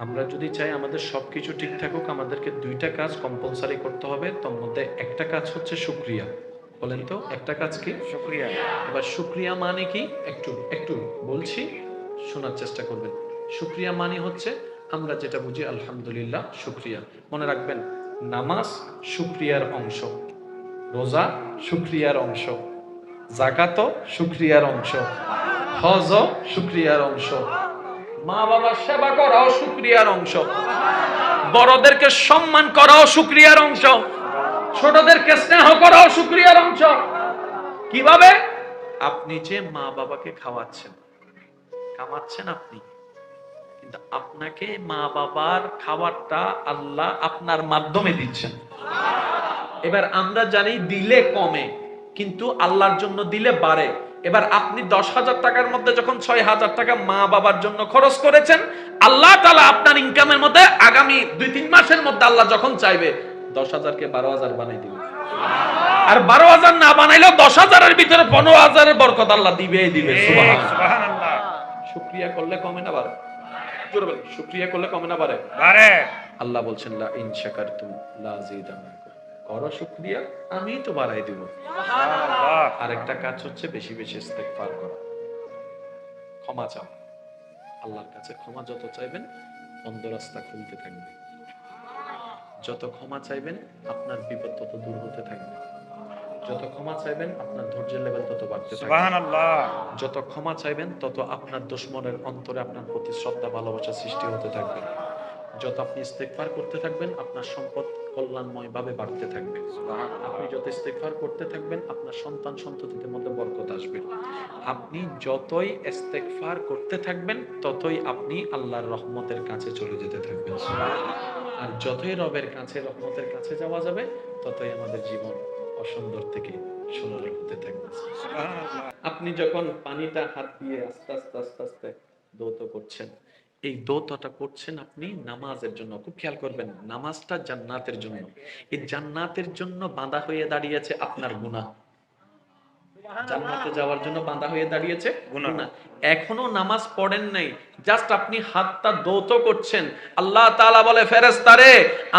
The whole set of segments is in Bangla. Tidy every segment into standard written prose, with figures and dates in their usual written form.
আমরা যদি চাই আমাদের সবকিছু ঠিক থাকুক, আমাদেরকে দুইটা কাজ কম্পালসারি করতে হবে। তার মধ্যে একটা কাজ হচ্ছে শুকরিয়া। বলেন তো একটা কাজ কি? শুকরিয়া। এবার শুকরিয়া মানে কি? একটু একটু বলছি, শোনার চেষ্টা করবেন। শুকরিয়া মানে হচ্ছে আমরা যেটা বুঝি আলহামদুলিল্লাহ, শুকরিয়া। মনে রাখবেন, নামাজ শুকরিয়ার অংশ, রোজা শুকরিয়ার অংশ, যাকাতও শুকরিয়ার অংশ, হজও শুকরিয়ার অংশ, মা বাবার সেবা করাও শুকরিয়ার অংশ, বড়দেরকে সম্মান করাও শুকরিয়ার অংশ, ছোটদেরকে স্নেহ করাও শুকরিয়ার অংশ। কিভাবে? আপনি যে মা বাবাকে খাওয়াচ্ছেন, কামাচ্ছেন আপনি, কিন্তু আপনাকে মা বাবার খাবারটা আল্লাহ আপনার মাধ্যমে দিচ্ছেন। এবার আমরা জানি দিলে কমে, কিন্তু আল্লাহর জন্য দিলে বাড়ে। এবার আপনি 10,000 টাকার মধ্যে যখন 6,000 টাকা মা বাবার জন্য খরচ করেছেন, আল্লাহ তাআলা আপনার ইনকামের মধ্যে আগামী 2-3 মাসের মধ্যে আল্লাহ যখন চাইবে 10,000 কে 12,000 বানাই দিবে। আর 12,000 না বানাইলেও 10,000 এর ভিতরে 15,000 এর বরকত আল্লাহ দিবেই দিবে। সুবহানাল্লাহ। শুকরিয়া করলে কমে না বাড়ে? জোরে বলেন, শুকরিয়া করলে কমে না বাড়ে? বাড়ে। আল্লাহ বলছেন লা ইন শাকারতুম লা আযীদান্নাকুম, করো শুকরিয়া আমি তো বাড়াই দিব। সুবহানাল্লাহ। আরেকটা কাজ হচ্ছে বেশি বেশি ইস্তেগফার করা, ক্ষমা চাও। আল্লাহর কাছে ক্ষমা যত চাইবেন বন্ধ রাস্তা খুলতে থাকবে। যত ক্ষমা চাইবেন আপনার বিপদ তত দূর হতে থাকবে। যত ক্ষমা চাইবেন আপনার ধৈর্যের লেভেল তত বাড়তে থাকবে। সুবহানাল্লাহ। যত ক্ষমা চাইবেন তত আপনার দুশমনের অন্তরে আপনার প্রতি শ্রদ্ধা ভালোবাসা সৃষ্টি হতে থাকবে। যত আপনি ইস্তেগফার করতে থাকবেন আপনার সম্পদ কল্যাণময় ভাবে বাড়তে থাকবে। আপনি যত ইস্তেগফার করতে থাকবেন আপনার সন্তান সন্ততিদের মধ্যে বরকত আসবে। আপনি যতই ইস্তেগফার করতে থাকবেন ততই আপনি আল্লাহর রহমতের কাছে চলে যেতে থাকবেন। আর যতই রবের কাছে রহমতের কাছে যাওয়া যাবে ততই আমাদের জীবন অসুন্দর থেকে সুন্দর হতে থাকবে। আপনি যখন পানিটা হাত দিয়ে আস্তে আস্তে আস্তে আস্তে দৌত করছেন, এই দৌতটা করছেন আপনি নামাজের জন্য। খুব খেয়াল করবেন, নামাজটা জান্নাতের জন্য। এই জান্নাতের জন্য বাঁধা হয়ে দাঁড়িয়েছে আপনার গুনাহ। জান্নাতে যাওয়ার জন্য বাঁধা হয়ে দাঁড়িয়েছে গুনাহ। এখনো নামাজ পড়েন নাই, জাস্ট আপনি হাতটা দৌত করছেন। আল্লাহ তাআলা বলে, ফেরেশতারে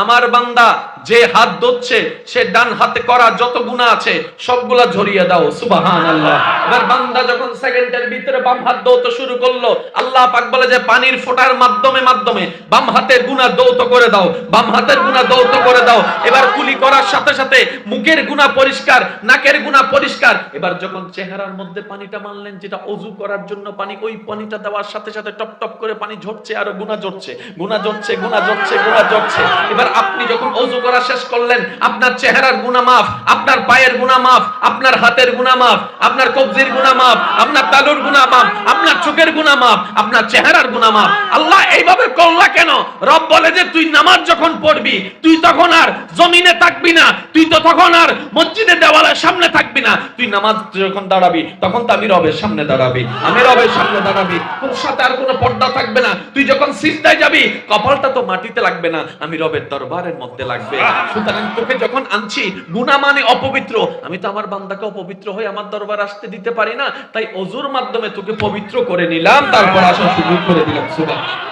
আমার বান্দা যে হাত ধুচ্ছে সে ডান হাতে করা যত গুনাহ আছে সবগুলা ঝরিয়ে দাও। সুবহানাল্লাহ। এবার বান্দা যখন সেকেন্ডের ভিতরে বাম হাত দৌত শুরু করলো, আল্লাহ পাক বলে যে পানির ফোঁটার মাধ্যমে মাধ্যমে বাম হাতের গুনাহ দৌত করে দাও, বাম হাতের গুনাহ দৌত করে দাও। এবার কুলি করার সাথে সাথে মুখের গুনাহ পরিষ্কার, নাকের গুনাহ পরিষ্কার। এবার যখন চেহারার মধ্যে পানিটা মারলেন, যেটা ওযু করার জন্য পানি, ওই পানিটা দেওয়ার সাথে সাথে টপ টপ করে পানি ঝরছে আর গুনাহ ঝরছে, গুনাহ ঝরছে, গুনাহ ঝরছে, গুনাহ ঝরছে। এবার আপনি যখন ওযু করা শেষ করলেন, আপনার চেহারার গুনাহ মাফ, আপনার পায়ের গুনাহ মাফ, আপনার হাতের গুনাহ মাফ, আপনার কবজির গুনাহ মাফ, আপনার তালুর গুনাহ মাফ, আপনার চোখের গুনাহ মাফ, আপনার চেহারার গুনাহ মাফ। আল্লাহ এইভাবে করলা কেন? রব বলে যে তুই নামাজ যখন পড়বি তুই তখন আর জমিনে থাকবি না, তুই তো তখন আর মসজিদের দেওয়ালের সামনে থাকবি না। তুই নামাজ যখন দাঁড়াবি তখন তো আমি রবের সামনে দাঁড়াবি, আমি রবের সামনে দাঁড়াবি, তোর সাথে আর কোনো পর্দা থাকবে না। তুই যখন সিজদায় যাবি কপালটা তো মাটিতে লাগবে না, আমি রবের দরবারের মধ্যে লাগবে। সুতরাং তোকে যখন আনছি, গুনাহ মানে অপবিত্র, আমি তো আমার বান্দাকে অপবিত্র হয়ে আমার দরবার আসতে দিতে পারি না, তাই ওযুর মাধ্যমে তোকে পবিত্র করে নিলাম, তারপর আসা সুযোগ করে দিলাম। সুবহানাল্লাহ।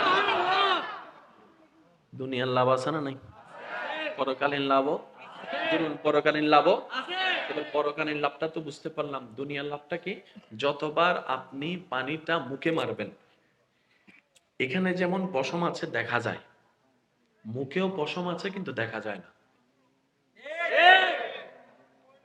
দুনিয়ার লাভ আছে না নাই? পরকালীন লাভও, ধরুন পরকালীন লাভও আছে। এবার পরকালীন লাভটা তো বুঝতে পারলাম, দুনিয়ার লাভটা কি? যতবার আপনি পানিটা মুখে মারবেন, এখানে যেমন পশম আছে দেখা যায়, মুখেও পশম আছে কিন্তু দেখা যায় না।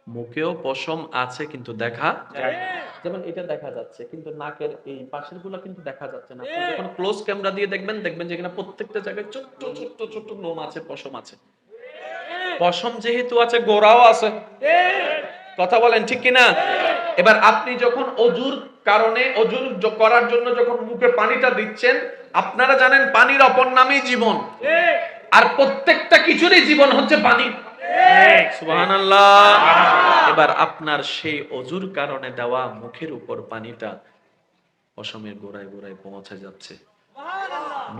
মুখেও পশম আছে কিন্তু দেখা যায় না। যেমন এটা দেখা যাচ্ছে কিন্তু নাকের এই পাশের গুলো কিন্তু দেখা যাচ্ছে না। আপনি যখন ক্লোজ ক্যামেরা দিয়ে দেখবেন, দেখবেন যে এখানে প্রত্যেকটা জায়গায় ছোট্ট ছোট্ট ছোট্ট লোম আছে, পশম আছে। পশম যেহেতু আছে গোড়াও আছে। কথা বলেন ঠিক কিনা? এবার আপনি যখন অজুর কারণে অজুর করার জন্য যখন মুখে পানিটা দিচ্ছেন, আপনারা জানেন পানির অপর নামই জীবন, আর প্রত্যেকটা কিছুরই জীবন হচ্ছে পানি। সুবহানাল্লাহ। এবার আপনার সেই অজুর কারণে দেওয়া মুখের উপর পানিটা পশমের গোড়ায় গোড়ায় পৌঁছে যাচ্ছে,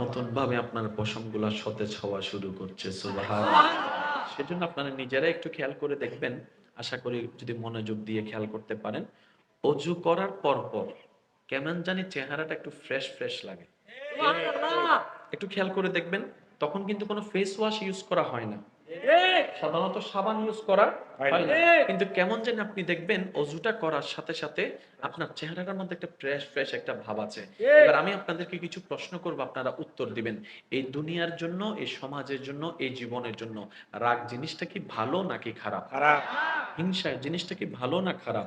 নতুন ভাবে আপনার পশমগুলা সতেজ হওয়া শুরু করছে। সুবহানাল্লাহ। সেজন্য আপনারা নিজেরা একটু খেয়াল করে দেখবেন, আশা করি যদি মনোযোগ দিয়ে খেয়াল করতে পারেন, অজু করার পর পর কেমন জানি চেহারাটা একটু ফ্রেশ ফ্রেশ লাগে, একটু খেয়াল করে দেখবেন, তখন কিন্তু কোনো ফেস ওয়াশ ইউজ করা হয় না, সাধারণত সাবান ইউজ করা হয় না, কিন্তু কেমন যেন আপনি দেখবেন অজুটা করার সাথে সাথে আপনার চেহারাটার মধ্যে একটা ফ্রেশ ফ্রেশ একটা ভাব আছে। এবার আমি আপনাদেরকে কিছু প্রশ্ন করব, আপনারা উত্তর দিবেন। এই দুনিয়ার জন্য, এই সমাজের জন্য, এই জীবনের জন্য রাগ জিনিসটা কি ভালো নাকি খারাপ? খারাপ। হিংসা জিনিসটা কি ভালো না খারাপ?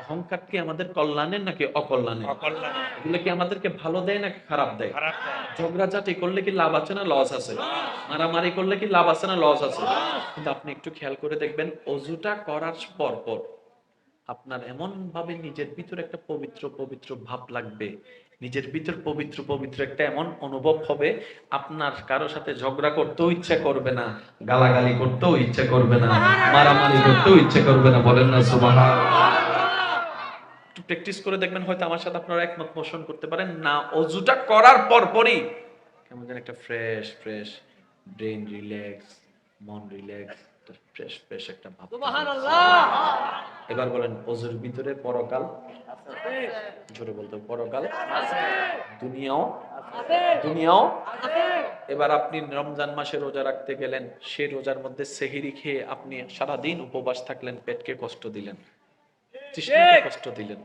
অহংকার কি আমাদের কল্যাণের নাকি অকল্যাণের? অকল্যাণ। এগুলো কি আমাদেরকে ভালো দেয় নাকি খারাপ দেয়? খারাপ। ঝগড়াঝাটি করলে কি লাভ আছে না লস আছে? মারামারি করলে কি লাভ আছে না লস আছে? কিন্তু আপনি একটু খেয়াল করে দেখবেন, অজুটা করার পর পর আপনার এমন ভাবে নিজের ভিতরে একটা পবিত্র পবিত্র ভাব লাগবে, নিজের ভিতর পবিত্র পবিত্র একটা এমন অনুভব হবে, আপনার কারো সাথে ঝগড়া করতেও ইচ্ছা করবে না, গালাগালি করতেও ইচ্ছা করবে না, মারামারি করতেও ইচ্ছা করবে না। বলেন না সুবহানাল্লাহ। একটু প্র্যাকটিস করে দেখবেন, হয়তো আমার সাথে আপনারা একমত পোষণ করতে পারেন না। অজুটা করার পরপরই কেমন যেন একটা ফ্রেশ ফ্রেশ, ব্রেন রিল্যাক্স, মন রিল্যাক্স, ফ্রেশ ফ্রেশ একটা ভাব। সুবহানাল্লাহ। এবার বলেন, অজুর ভিতরে পরকাল আছে? জোরে বলতে, পরকাল আছে, দুনিয়াও আছে, দুনিয়াও আছে। এবার আপনি রমজান মাসে রোজা রাখতে গেলেন, সেই রোজার মধ্যে সেহরি খেয়ে আপনি সারা দিন উপবাস থাকলেন, পেটকে কষ্ট দিলেন, তৃষ্ণাকে কষ্ট দিলেন,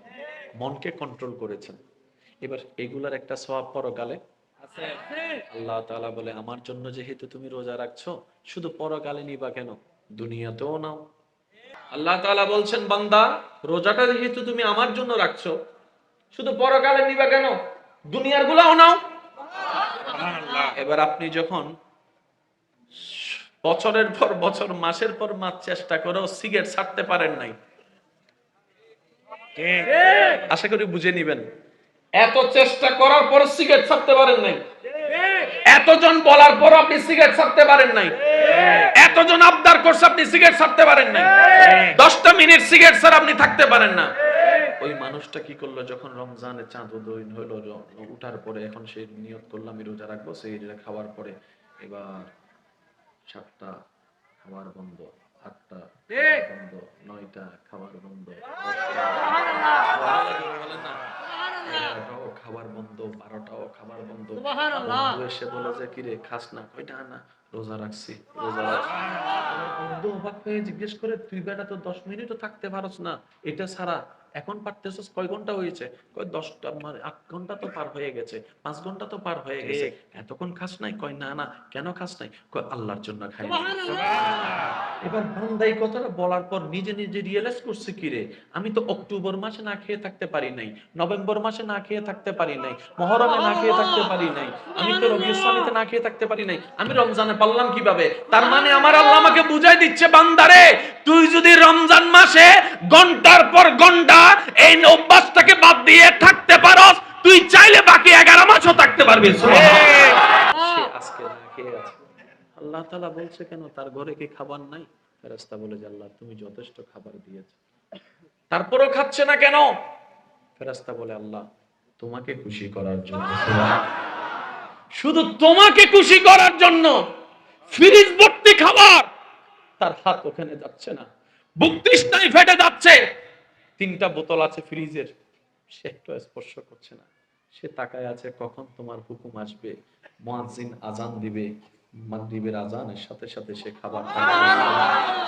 মনকে কন্ট্রোল করেছেন। এবার এগুলার একটা সওয়াব পরকালে আছে। আল্লাহ তাআলা বলে, আমার জন্য যেহেতু তুমি রোজা রাখছো, শুধু পরকালে নিবা কেন, দুনিয়াতেও নাও। আল্লাহ তাআলা বলছেন, বান্দা রোজাটা যেহেতু তুমি আমার জন্য রাখছো, শুধু পরকালে নিবা কেন, দুনিয়ার গুলাও নাও। এবার আপনি যখন বছরের পর বছর, মাসের পর মাস চেষ্টা করেও সিগারেট ছাড়তে পারেন নাই, আশা করি বুঝে নিবেন, এত চেষ্টা করার পর সিগারেট ছাড়তে পারেন নাই, এতজন বলার পর আপনি সিগারেট ছাড়তে পারেন নাই, এতজন আবদার করছে আপনি সিগারেট ছাড়তে পারেন নাই, 10টা মিনিট সিগারেট ছাড়া আপনি থাকতে পারেন না। ওই মানুষটা কি করলো, যখন রমজানের চাঁদ উদয় হলো, উঠার পরে এখন সে নিয়ত করলাম আমি রোজা রাখবো, সেই খাওয়ার পরে এবার 7টা খাবার বন্ধ, 8টা বন্ধ, 9টা খাবার বন্ধ, 11টাও খাবার বন্ধ, 12টাও খাবার বন্ধ। বন্ধু এসে বলে যে কিরে খাস না, কয়টা না রোজা রাখছি, রোজা রাখছি। বন্ধু অবাক হয়ে জিজ্ঞেস করে, তুই বেটা তো 10 মিনিটও থাকতে পারছ না এটা ছাড়া, এখন পারতেছস, কয় ঘন্টা হয়েছে? কয় 10টা, মানে 8 ঘন্টা তো পার হয়ে গেছে, 5 ঘন্টা তো পার হয়ে গেছে, এতক্ষণ খাস নাই? কয় না না। কেন খাস নাই? কয় আল্লাহর জন্য খাই। এবার বান্দা এই কথাটা বলার পর নিজে নিজে রিয়েলাইজ করছে, কি রে, আমি তো অক্টোবর মাসে না খেয়ে থাকতে পারি নাই, নভেম্বর মাসে না খেয়ে থাকতে পারি নাই, মুহররমে না খেয়ে থাকতে পারি নাই, আমি তো রবিউল সানিতে না খেয়ে থাকতে পারি নাই, আমি রমজানে পারলাম কিভাবে? তার মানে আমার আল্লাহ আমাকে বুঝাই দিচ্ছে, বান্দারে তুই যদি রমজান মাসে ঘন্টার পর ঘন্টা এই অভ্যাসটাকে বাদ দিয়ে থাকতে পারস, তুই চাইলে বাকি 11 মাসও থাকতে পারবি। সুবহানাল্লাহ। সে আজকে না খেয়ে আছে, আল্লাহ তাআলা বলছে কেন, তার ঘরে কি খাবার নাই? ফেরেশতা বলে যে আল্লাহ তুমি যথেষ্ট খাবার দিয়েছো, তারপরও খাচ্ছে না কেন? ফেরেশতা বলে আল্লাহ তোমাকে খুশি করার জন্য। শুধু তোমাকে খুশি করার জন্য ফ্রিজ ভর্তি খাবার, তার হাত ওখানে যাচ্ছে না, বুক তৃষ্ণায় ফেটে যাচ্ছে, 3টা বোতল আছে ফ্রিজের, সে একটু স্পর্শ করছে না, সে তাকায় আছে কখন তোমার হুকুম আসবে, মুয়াজ্জিন আজান দিবে, মাগরিবের আজানের সাথে সাথে সে খাবার খাবে।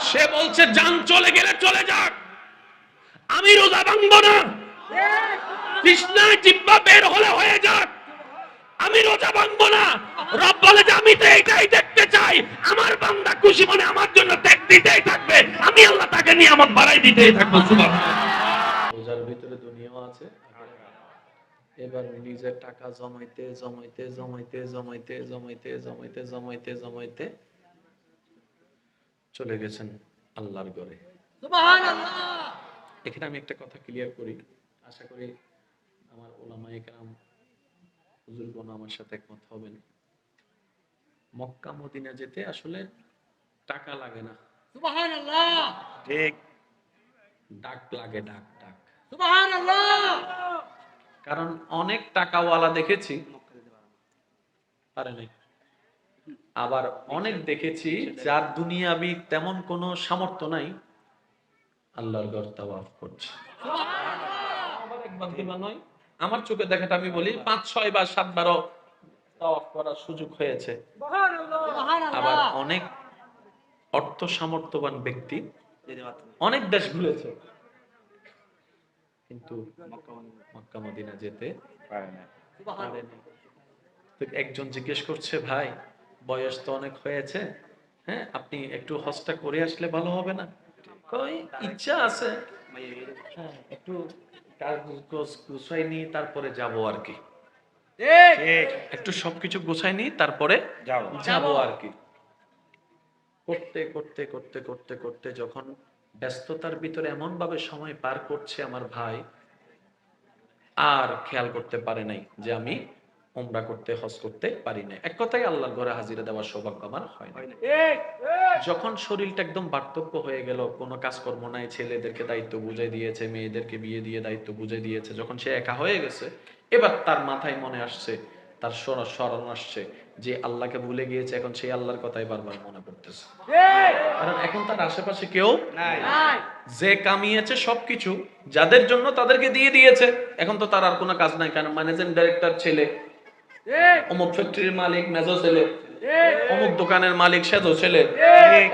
সে বলছে জান চলে গেলে চলে যাক, আমি রোজা ভাঙবো না, তৃষ্ণায় জিহ্বা বের হলে হয়ে যাক, আমি রোজা ভাঙবো না। রব বলে যে আমি তো এইটাই দেখতে চাই, আমার বান্দা খুশি মনে আমার জন্য ত্যাগ দিতেই থাকবে, আমি আল্লাহ তাকে নিয়ামত বাড়াই দিতেই থাকবো। সুবহানাল্লাহ। রোজার ভিতরে দুনিয়াও আছে। এবার নিজের টাকা জমাইতে জমাইতে জমাইতে জমাইতে জমাইতে জমাইতে জমাইতে জমাইতে চলে গেছেন আল্লাহর ঘরে। সুবহানাল্লাহ। এখানে আমি একটা কথা ক্লিয়ার করি, আশা করি আমার উলামায়ে কেরাম হুজুরগণ আমার সাথে একমত হবেন। মক্কা মদিনা যেতে আসলে টাকা লাগে না। সুবহানাল্লাহ। ঠিক। ডাক লাগে, ডাক ডাক। সুবহানাল্লাহ। কারণ অনেক টাকাওয়ালা দেখেছি পারে নাই, আবার অনেক দেখেছি যার দুনিয়াবি তেমন কোনো সামর্থ্য নাই, আল্লাহর ঘর তাওয়াফ করছে। সুবহানাল্লাহ। আবার একবার দুবার নয়, আমার চোখে দেখাটা আমি বলি 5, 6 বার 7 বারও তাওয়াফ করার সুযোগ হয়েছে। আবার অনেক অর্থ সামর্থ্যবান ব্যক্তি অনেক দেশ ঘুরেছে, কিন্তু মক্কা মদিনা যেতে পারেনি। তো একজন জিজ্ঞেস করছে, ভাই বয়স তো অনেক হয়েছে, হ্যাঁ আপনি একটু হজটা করে আসলে ভালো হবে না? কই ইচ্ছা আছে, হ্যাঁ একটু কাজ গুছাই নি তারপরে যাব আর কি, একটু সবকিছু গুছাই নি তারপরে যাব আর কি। করতে করতে করতে করতে করতে যখন ব্যস্ততার ভিতরে এমন ভাবে সময় পার করছে আমার ভাই, আর খেয়াল করতে পারে নাই যে আমি উমরা করতে হজ করতে পারি না। এক কথায় আল্লাহর ঘরে হাজিরা দেওয়ার সৌভাগ্য আমার হয় না। যখন শরীরটা একদম বার্ধক্য হয়ে গেল, কোনো কাজকর্ম নাই, ছেলেদেরকে দায়িত্ব বুঝাই দিয়েছে, মেয়েদেরকে বিয়ে দিয়ে দায়িত্ব বুঝাই দিয়েছে, যখন সে একা হয়ে গেছে, এবার তার মাথায় মনে আসছে, তার স্মরণ আসছে যে আল্লাহকে ভুলে গিয়েছে, এখন সেই আল্লাহর কথাই বারবার মনে পড়তেছে। কারণ এখন তার আশেপাশে কেউ নাই, যে কামিয়েছে সবকিছু যাদের জন্য তাদেরকে দিয়ে দিয়েছে, এখন তো তার আর কোনো কাজ নাই। কারণ ম্যানেজিং ডাইরেক্টর ছেলে, অমুক ফ্যাক্টরির মালিক মেজো ছেলে, অমুক দোকানের মালিক সেজো ছেলে,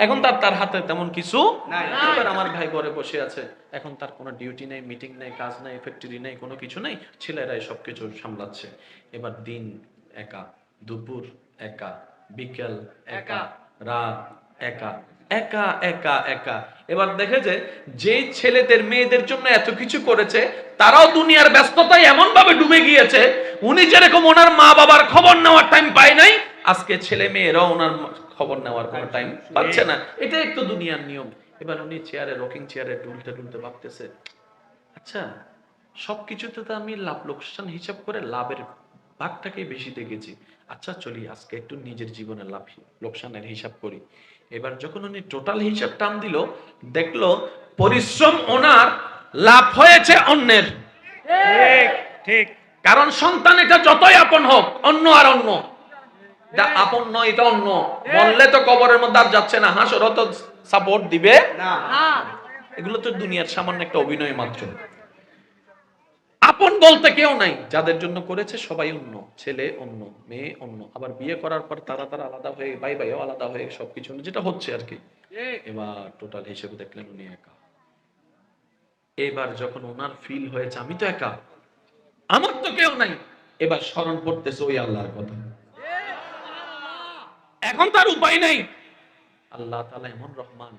এখন তার হাতে তেমন কিছু নাই। এবার আমার ভাই ঘরে বসে আছে, এখন তার কোনো ডিউটি নেই, মিটিং নেই, কাজ নেই, ফ্যাক্টরি নেই, কোনো কিছু নেই, ছেলেরাই সবকিছু সামলাচ্ছে। এবার দিন একা, দুপুর একা, বিকেল একা, রাত একা, একা একা একা। এবার দেখে যে ছেলেদের মেয়েদের জন্য এত কিছু করেছে, তারাও দুনিয়ার ব্যস্ততায় এমন ভাবে ডুবে গিয়েছে, উনি যেরকম ওনার মা বাবার খবর নেওয়ার টাইম পায় নাই, আজকে ছেলে মেয়েরাও ওনার খবর নেওয়ার কোনো টাইম পাচ্ছে না। এটা একটু দুনিয়ার নিয়ম। এবার উনি চেয়ারে, রকিং চেয়ারে ডুলতে ডুলতে ভাবতেছে, আচ্ছা সবকিছুতে তো আমি লাভ লোকসান হিসাব করে লাভের ভাগটাকে বেশি দেখেছি, আচ্ছা চলি আজকে একটু নিজের জীবনের লাভ লোকসানের হিসাব করি। এবার যখন উনি টোটাল হিসাব টান দিল, দেখলো পরিশ্রম ওনার, লাভ হয়েছে অন্যের। ঠিক, কারণ সন্তান এটা যতই আপন হোক, অন্য আর অন্য, আপন নয় এটা অন্য, বললে তো কবরের মধ্যে আর যাচ্ছে না, হাসরও তো সাপোর্ট দিবে না। এগুলো তো দুনিয়ার সামান্য একটা অভিনয় মাত্র। আপন বলতে কেউ নাই, যাদের জন্য করেছে সবাই অন্য, ছেলে অন্য, মেয়ে অন্য, আবার বিয়ে করার পর তারা আলাদা হয়ে, ভাই ভাইও আলাদা হয়ে, সবকিছু যেটা হচ্ছে আর কি। এবার টোটাল হিসেবে দেখলেন উনি একা। এবার যখন ওনার ফিল হয়েছে আমি তো একা, আমার তো কেউ নাই, এবার স্মরণ করতেছে ওই আল্লাহর কথা। এখন তার উপায় নাই। আল্লাহ তাআলা এমন রহমান,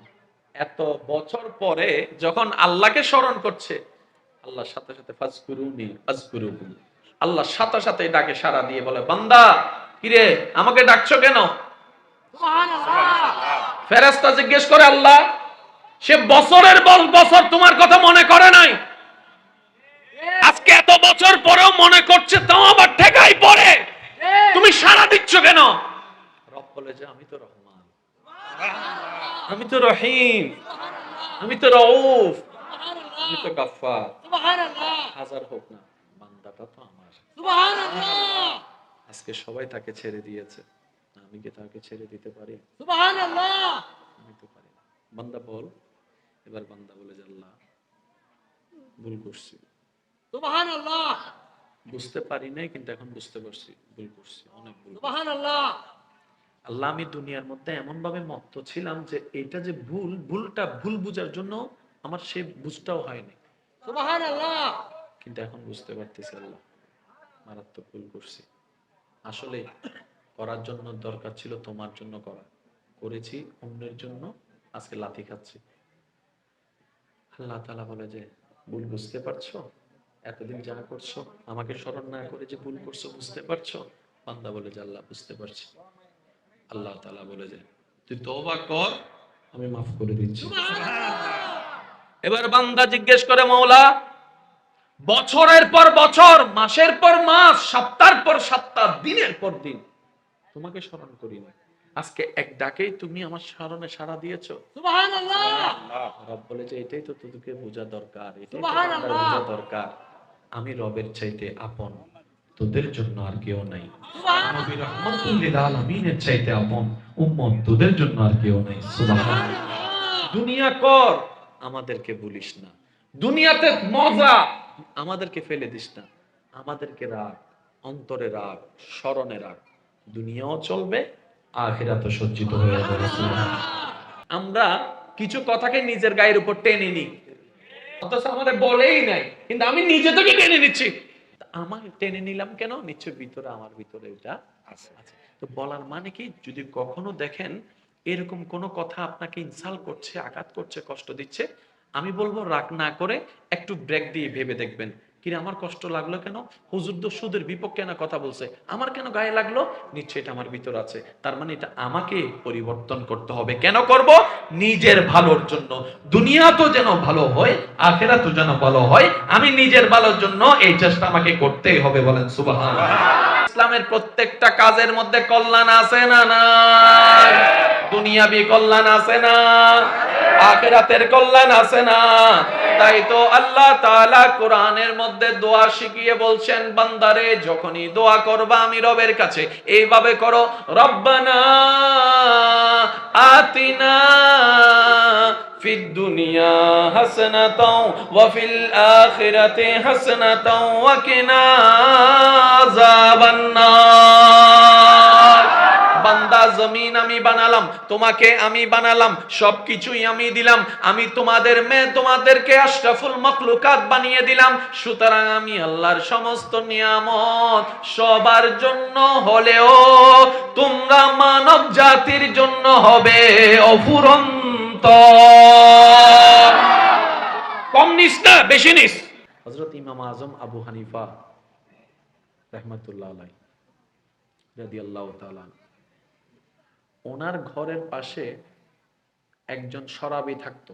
এত বছর পরে যখন আল্লাহকে স্মরণ করছে, আল্লাহর সাথে সাথে ফাজকুরুনি আযকুরুকুম, আল্লাহর সাথে সাথে ডাকে সাড়া দিয়ে বলে, বান্দা কিরে আমাকে ডাকছো কেন? সুবহানাল্লাহ। ফেরেশতা জিজ্ঞেস করে, আল্লাহ সে বছরের বছর তোমার কথা মনে করে নাই, আজকে এত বছর পরেও মনে করছে, তাও আবার ঠেকাই পড়ে, তুমি সাড়া দিচ্ছ কেন? রব বলে যে আমি তো রহমান, আমি তো রহিম, আমি তো রউফ, আমি তো গাফফার। সুবহানাল্লাহ। হাজার হোক না, বান্দাটা তো আমার। সুবহানাল্লাহ। আজকে সবাই তাকে ছেড়ে দিয়েছে, আমি কি তাকে ছেড়ে দিতে পারি? সুবহানাল্লাহ। আমি তো পারি না। বান্দা বল। এবার বান্দা বলে যে আল্লাহ ভুল করছি। সুবহানাল্লাহ। বুঝতে পারি নাই, কিন্তু এখন বুঝতে পারছি ভুল করছি, অনেক ভুল। সুবহানাল্লাহ। আল্লাহ আমি দুনিয়ার মধ্যে এমন ভাবে মত্ত ছিলাম যে এটা যে ভুলটা ভুল বুঝার জন্য আমার সে বুঝটাও হয়নি। সুবহানাল্লাহ। কিন্তু এখন বুঝতে পারতেছি আল্লাহ মারাত্মক ভুল করছি, আসলে করার জন্য দরকার ছিল তোমার জন্য করেছি অন্যের জন্য, আজকে লাথি খাচ্ছি। আল্লাহ তাআলা বলে যে ভুল বুঝতে পারছো, এতদিন যা করছো আমাকে স্মরণ না করে যে ভুল করছো বুঝতে পারছো? বান্দা বলে যে আল্লাহ বুঝতে পারছি। আল্লাহ তাআলা বলে যে তুই তওবা কর, আমি মাফ করে দিচ্ছি। এবার বান্দা জিজ্ঞেস করে, মাওলা বছরের পর বছর, মাসের পর মাস, সপ্তাহের পর সপ্তাহ, দিনের পর দিন তোমাকে স্মরণ করি না, আজকে এক ডাকেই তুমি আমার স্মরণে সাড়া দিয়েছো। সুবহানাল্লাহ। রব বলে যে এটাই তো তোকে বোঝা দরকার, এটাই তো বোঝা দরকার, আমি রবের চাইতে আপন তোদের জন্য আর কেউ নাই। নবী রাহমাতুল লিল আলামিনের চাইতে আপন উম্মত তোদের জন্য আর কেউ নাই। সুবহানাল্লাহ। দুনিয়া কর, আমাদেরকে ভুলিস না, দুনিয়াতে মজা, আমাদেরকে ফেলে দিস না, আমাদেরকে রাখ, অন্তরে রাখ, স্মরণে রাখ। দুনিয়াও চলবে, আখিরাতও সজ্জিত হয়ে যাবে। আমরা কিছু কথাকে নিজের গায়ের উপর টেনে নিই, অথচ আমাদের বলেই নাই, কিন্তু আমি নিজে থেকে টেনে নিচ্ছি। আমার টেনে নিলাম কেন? নিশ্চয় ভিতরে, আমার ভিতরে এটা আছে। তো বলার মানে কি, যদি কখনো দেখেন এরকম কোন কথা আপনাকে ইনসাল্ট করছে, আঘাত করছে, কষ্ট দিচ্ছে, আমি বলবো রাগ না করে একটু ব্রেক দিয়ে ভেবে দেখবেন, কিরে আমার কষ্ট লাগলো কেন? হুজুর তো সুদের বিপক্ষে না কথা বলছে, আমার কেন গায়ে লাগলো? নিশ্চয় এটা আমার ভিতর আছে, তার মানে এটা আমাকে পরিবর্তন করতে হবে। কেন করব? নিজের ভালোর জন্য। দুনিয়া তো যেন ভালো হয়, আখিরাত তো যেন ভালো হয়, আমি নিজের ভালোর জন্য এই চেষ্টা আমাকে করতেই হবে। বলেন সুবহানাল্লাহ। ইসলামের প্রত্যেকটা কাজের মধ্যে কল্যাণ আছে না নাই? দুনিয়াবি কল্যাণ আছে না? আখিরাতের কল্যাণ আছে না? তাই তো আল্লাহ তাআলা কোরআনের মধ্যে দোয়া শিখিয়ে বলছেন, বান্দারে যখনই দোয়া করবা আমি রবের কাছে এইভাবে করো, রব্বানা আতিনা ফিদ দুনিয়া হাসানাতাও ওয়া ফিল আখিরাতি হাসানাতাও ওয়া কিনা আযাবান্নার। বান্দা জমিন আমি বানালাম, তোমাকে আমি বানালাম, সবকিছুই আমি দিলাম, আমি তোমাদেরকে আশরাফুল মাখলুকাত বানিয়ে দিলাম, সুতরাং আমি আল্লাহর সমস্ত নিয়ামত সবার জন্য হলেও তোমরা মানব জাতির জন্য হবে অফুরন্ত। কম নিস না, বেশি নিস। হযরত ইমাম আজম আবু হানিফা রাহমাতুল্লাহ আলাইহি রাদিয়াল্লাহু তাআলা, ওনার ঘরের পাশে একজন শরাবী থাকতো।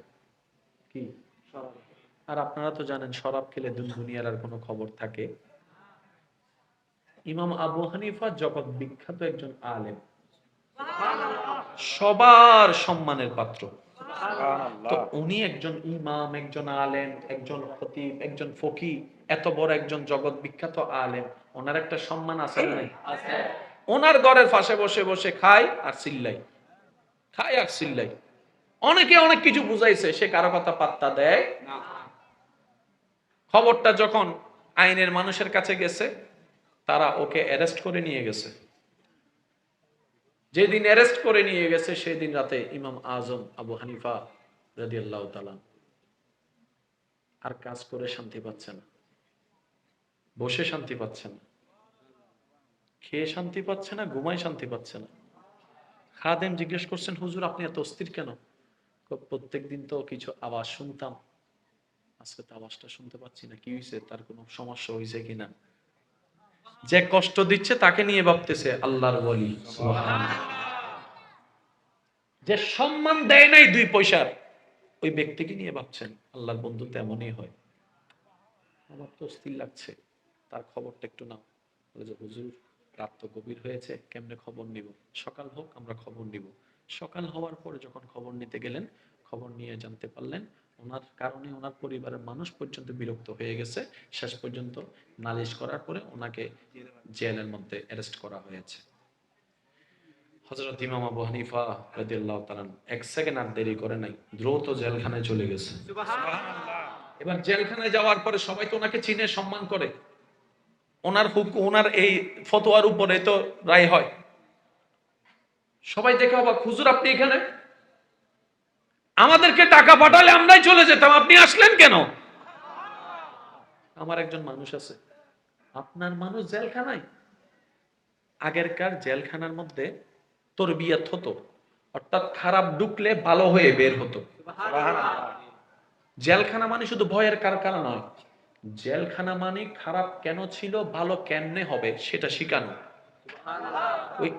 কি শরাবী? আর আপনারা তো জানেন শরাব খেলে দুনিয়ার আর কোনো খবর থাকে। ইমাম আবু হানিফা জগৎ বিখ্যাত একজন আলেম, সবার সম্মানের পাত্র। তো উনি একজন ইমাম, একজন আলেম, একজন খতিব, একজন ফকিহ, এত বড় একজন জগৎ বিখ্যাত আলেম, ওনার একটা সম্মান আছে না নাই? আছে। ওনার ঘরের পাশে বসে বসে খায় আর চিল্লাই, খায় আর চিল্লাই। অনেকে অনেক কিছু বুঝাইছে, সে কারো কথা পাত্তা দেয় না। খবরটা যখন আইনের মানুষের কাছে গেছে, তারা ওকে অ্যারেস্ট করে নিয়ে গেছে। যেদিন অ্যারেস্ট করে নিয়ে গেছে সেদিন রাতে ইমাম আজম আবু হানিফা রাদিয়াল্লাহু তাআলা আর কাজ করে শান্তি পাচ্ছে না, বসে শান্তি পাচ্ছে না, খেয়ে শান্তি পাচ্ছে না, ঘুমায় শান্তি পাচ্ছে না। খাদেম জিজ্ঞেস করছেন, হুজুর আপনি এত অস্থির কেন? প্রত্যেকদিন তো কিছু আওয়াজ শুনতাম, আজকে তো আওয়াজটা শুনতে পাচ্ছি না, কি হয়েছে? তার কোনো সমস্যা হয়েছে কিনা? যে কষ্ট দিচ্ছে তাকে নিয়ে ভাবতেছে আল্লাহর ওয়ালি। সুবহানাল্লাহ। যে সম্মান দেয় নাই 2 পয়সার, ওই ব্যক্তিকে নিয়ে ভাবছেন আল্লাহর বন্ধু তো এমনই হয়। আমার তো অস্থির লাগছে, তার খবরটা একটু নাও। বলে যে হুজুর রাত তো গভীর হয়েছে, কেমনে খবর নিব? সকাল হোক আমরা খবর নিব। সকাল হওয়ার পরে যখন খবর নিতে গেলেন, খবর নিয়ে জানতে পারলেন ওনার কারণে ওনার পরিবারের মানুষ পর্যন্ত বিরক্ত হয়ে গেছে। শেষ পর্যন্ত নালিশ করার পরে ওনাকে জেলের মধ্যে অ্যারেস্ট করা হয়েছে। হযরত ইমাম আবু হানিফা রাদিয়াল্লাহু তাআলা 1 সেকেন্ড আর দেরি করে নাই, দ্রুত জেলখানায় চলে গেছে। সুবহানাল্লাহ। এবার জেলখানায় যাওয়ার পরে সবাই তো ওনাকে চিনে, সম্মান করে। ওনার এই ফতোয়ার উপরে তো রায় হয়। সবাই দেখে অবাক, হুজুর আপনি এখানে? আমাদেরকে টাকা পাঠালে আমরাই চলে যেতাম, আপনি আসলেন কেন? আমার একজন মানুষ আছে। আপনার মানুষ জেলখানায়? আগেরকার জেলখানার মধ্যে তরবিয়ত হতো, অর্থাৎ খারাপ ঢুকলে ভালো হয়ে বের হতো। জেলখানা মানে শুধু ভয়ের কারখানা নয়, জেলখানা মানে খারাপ কেন ছিল, ভালো কেমনে হবে সেটা শিখানো।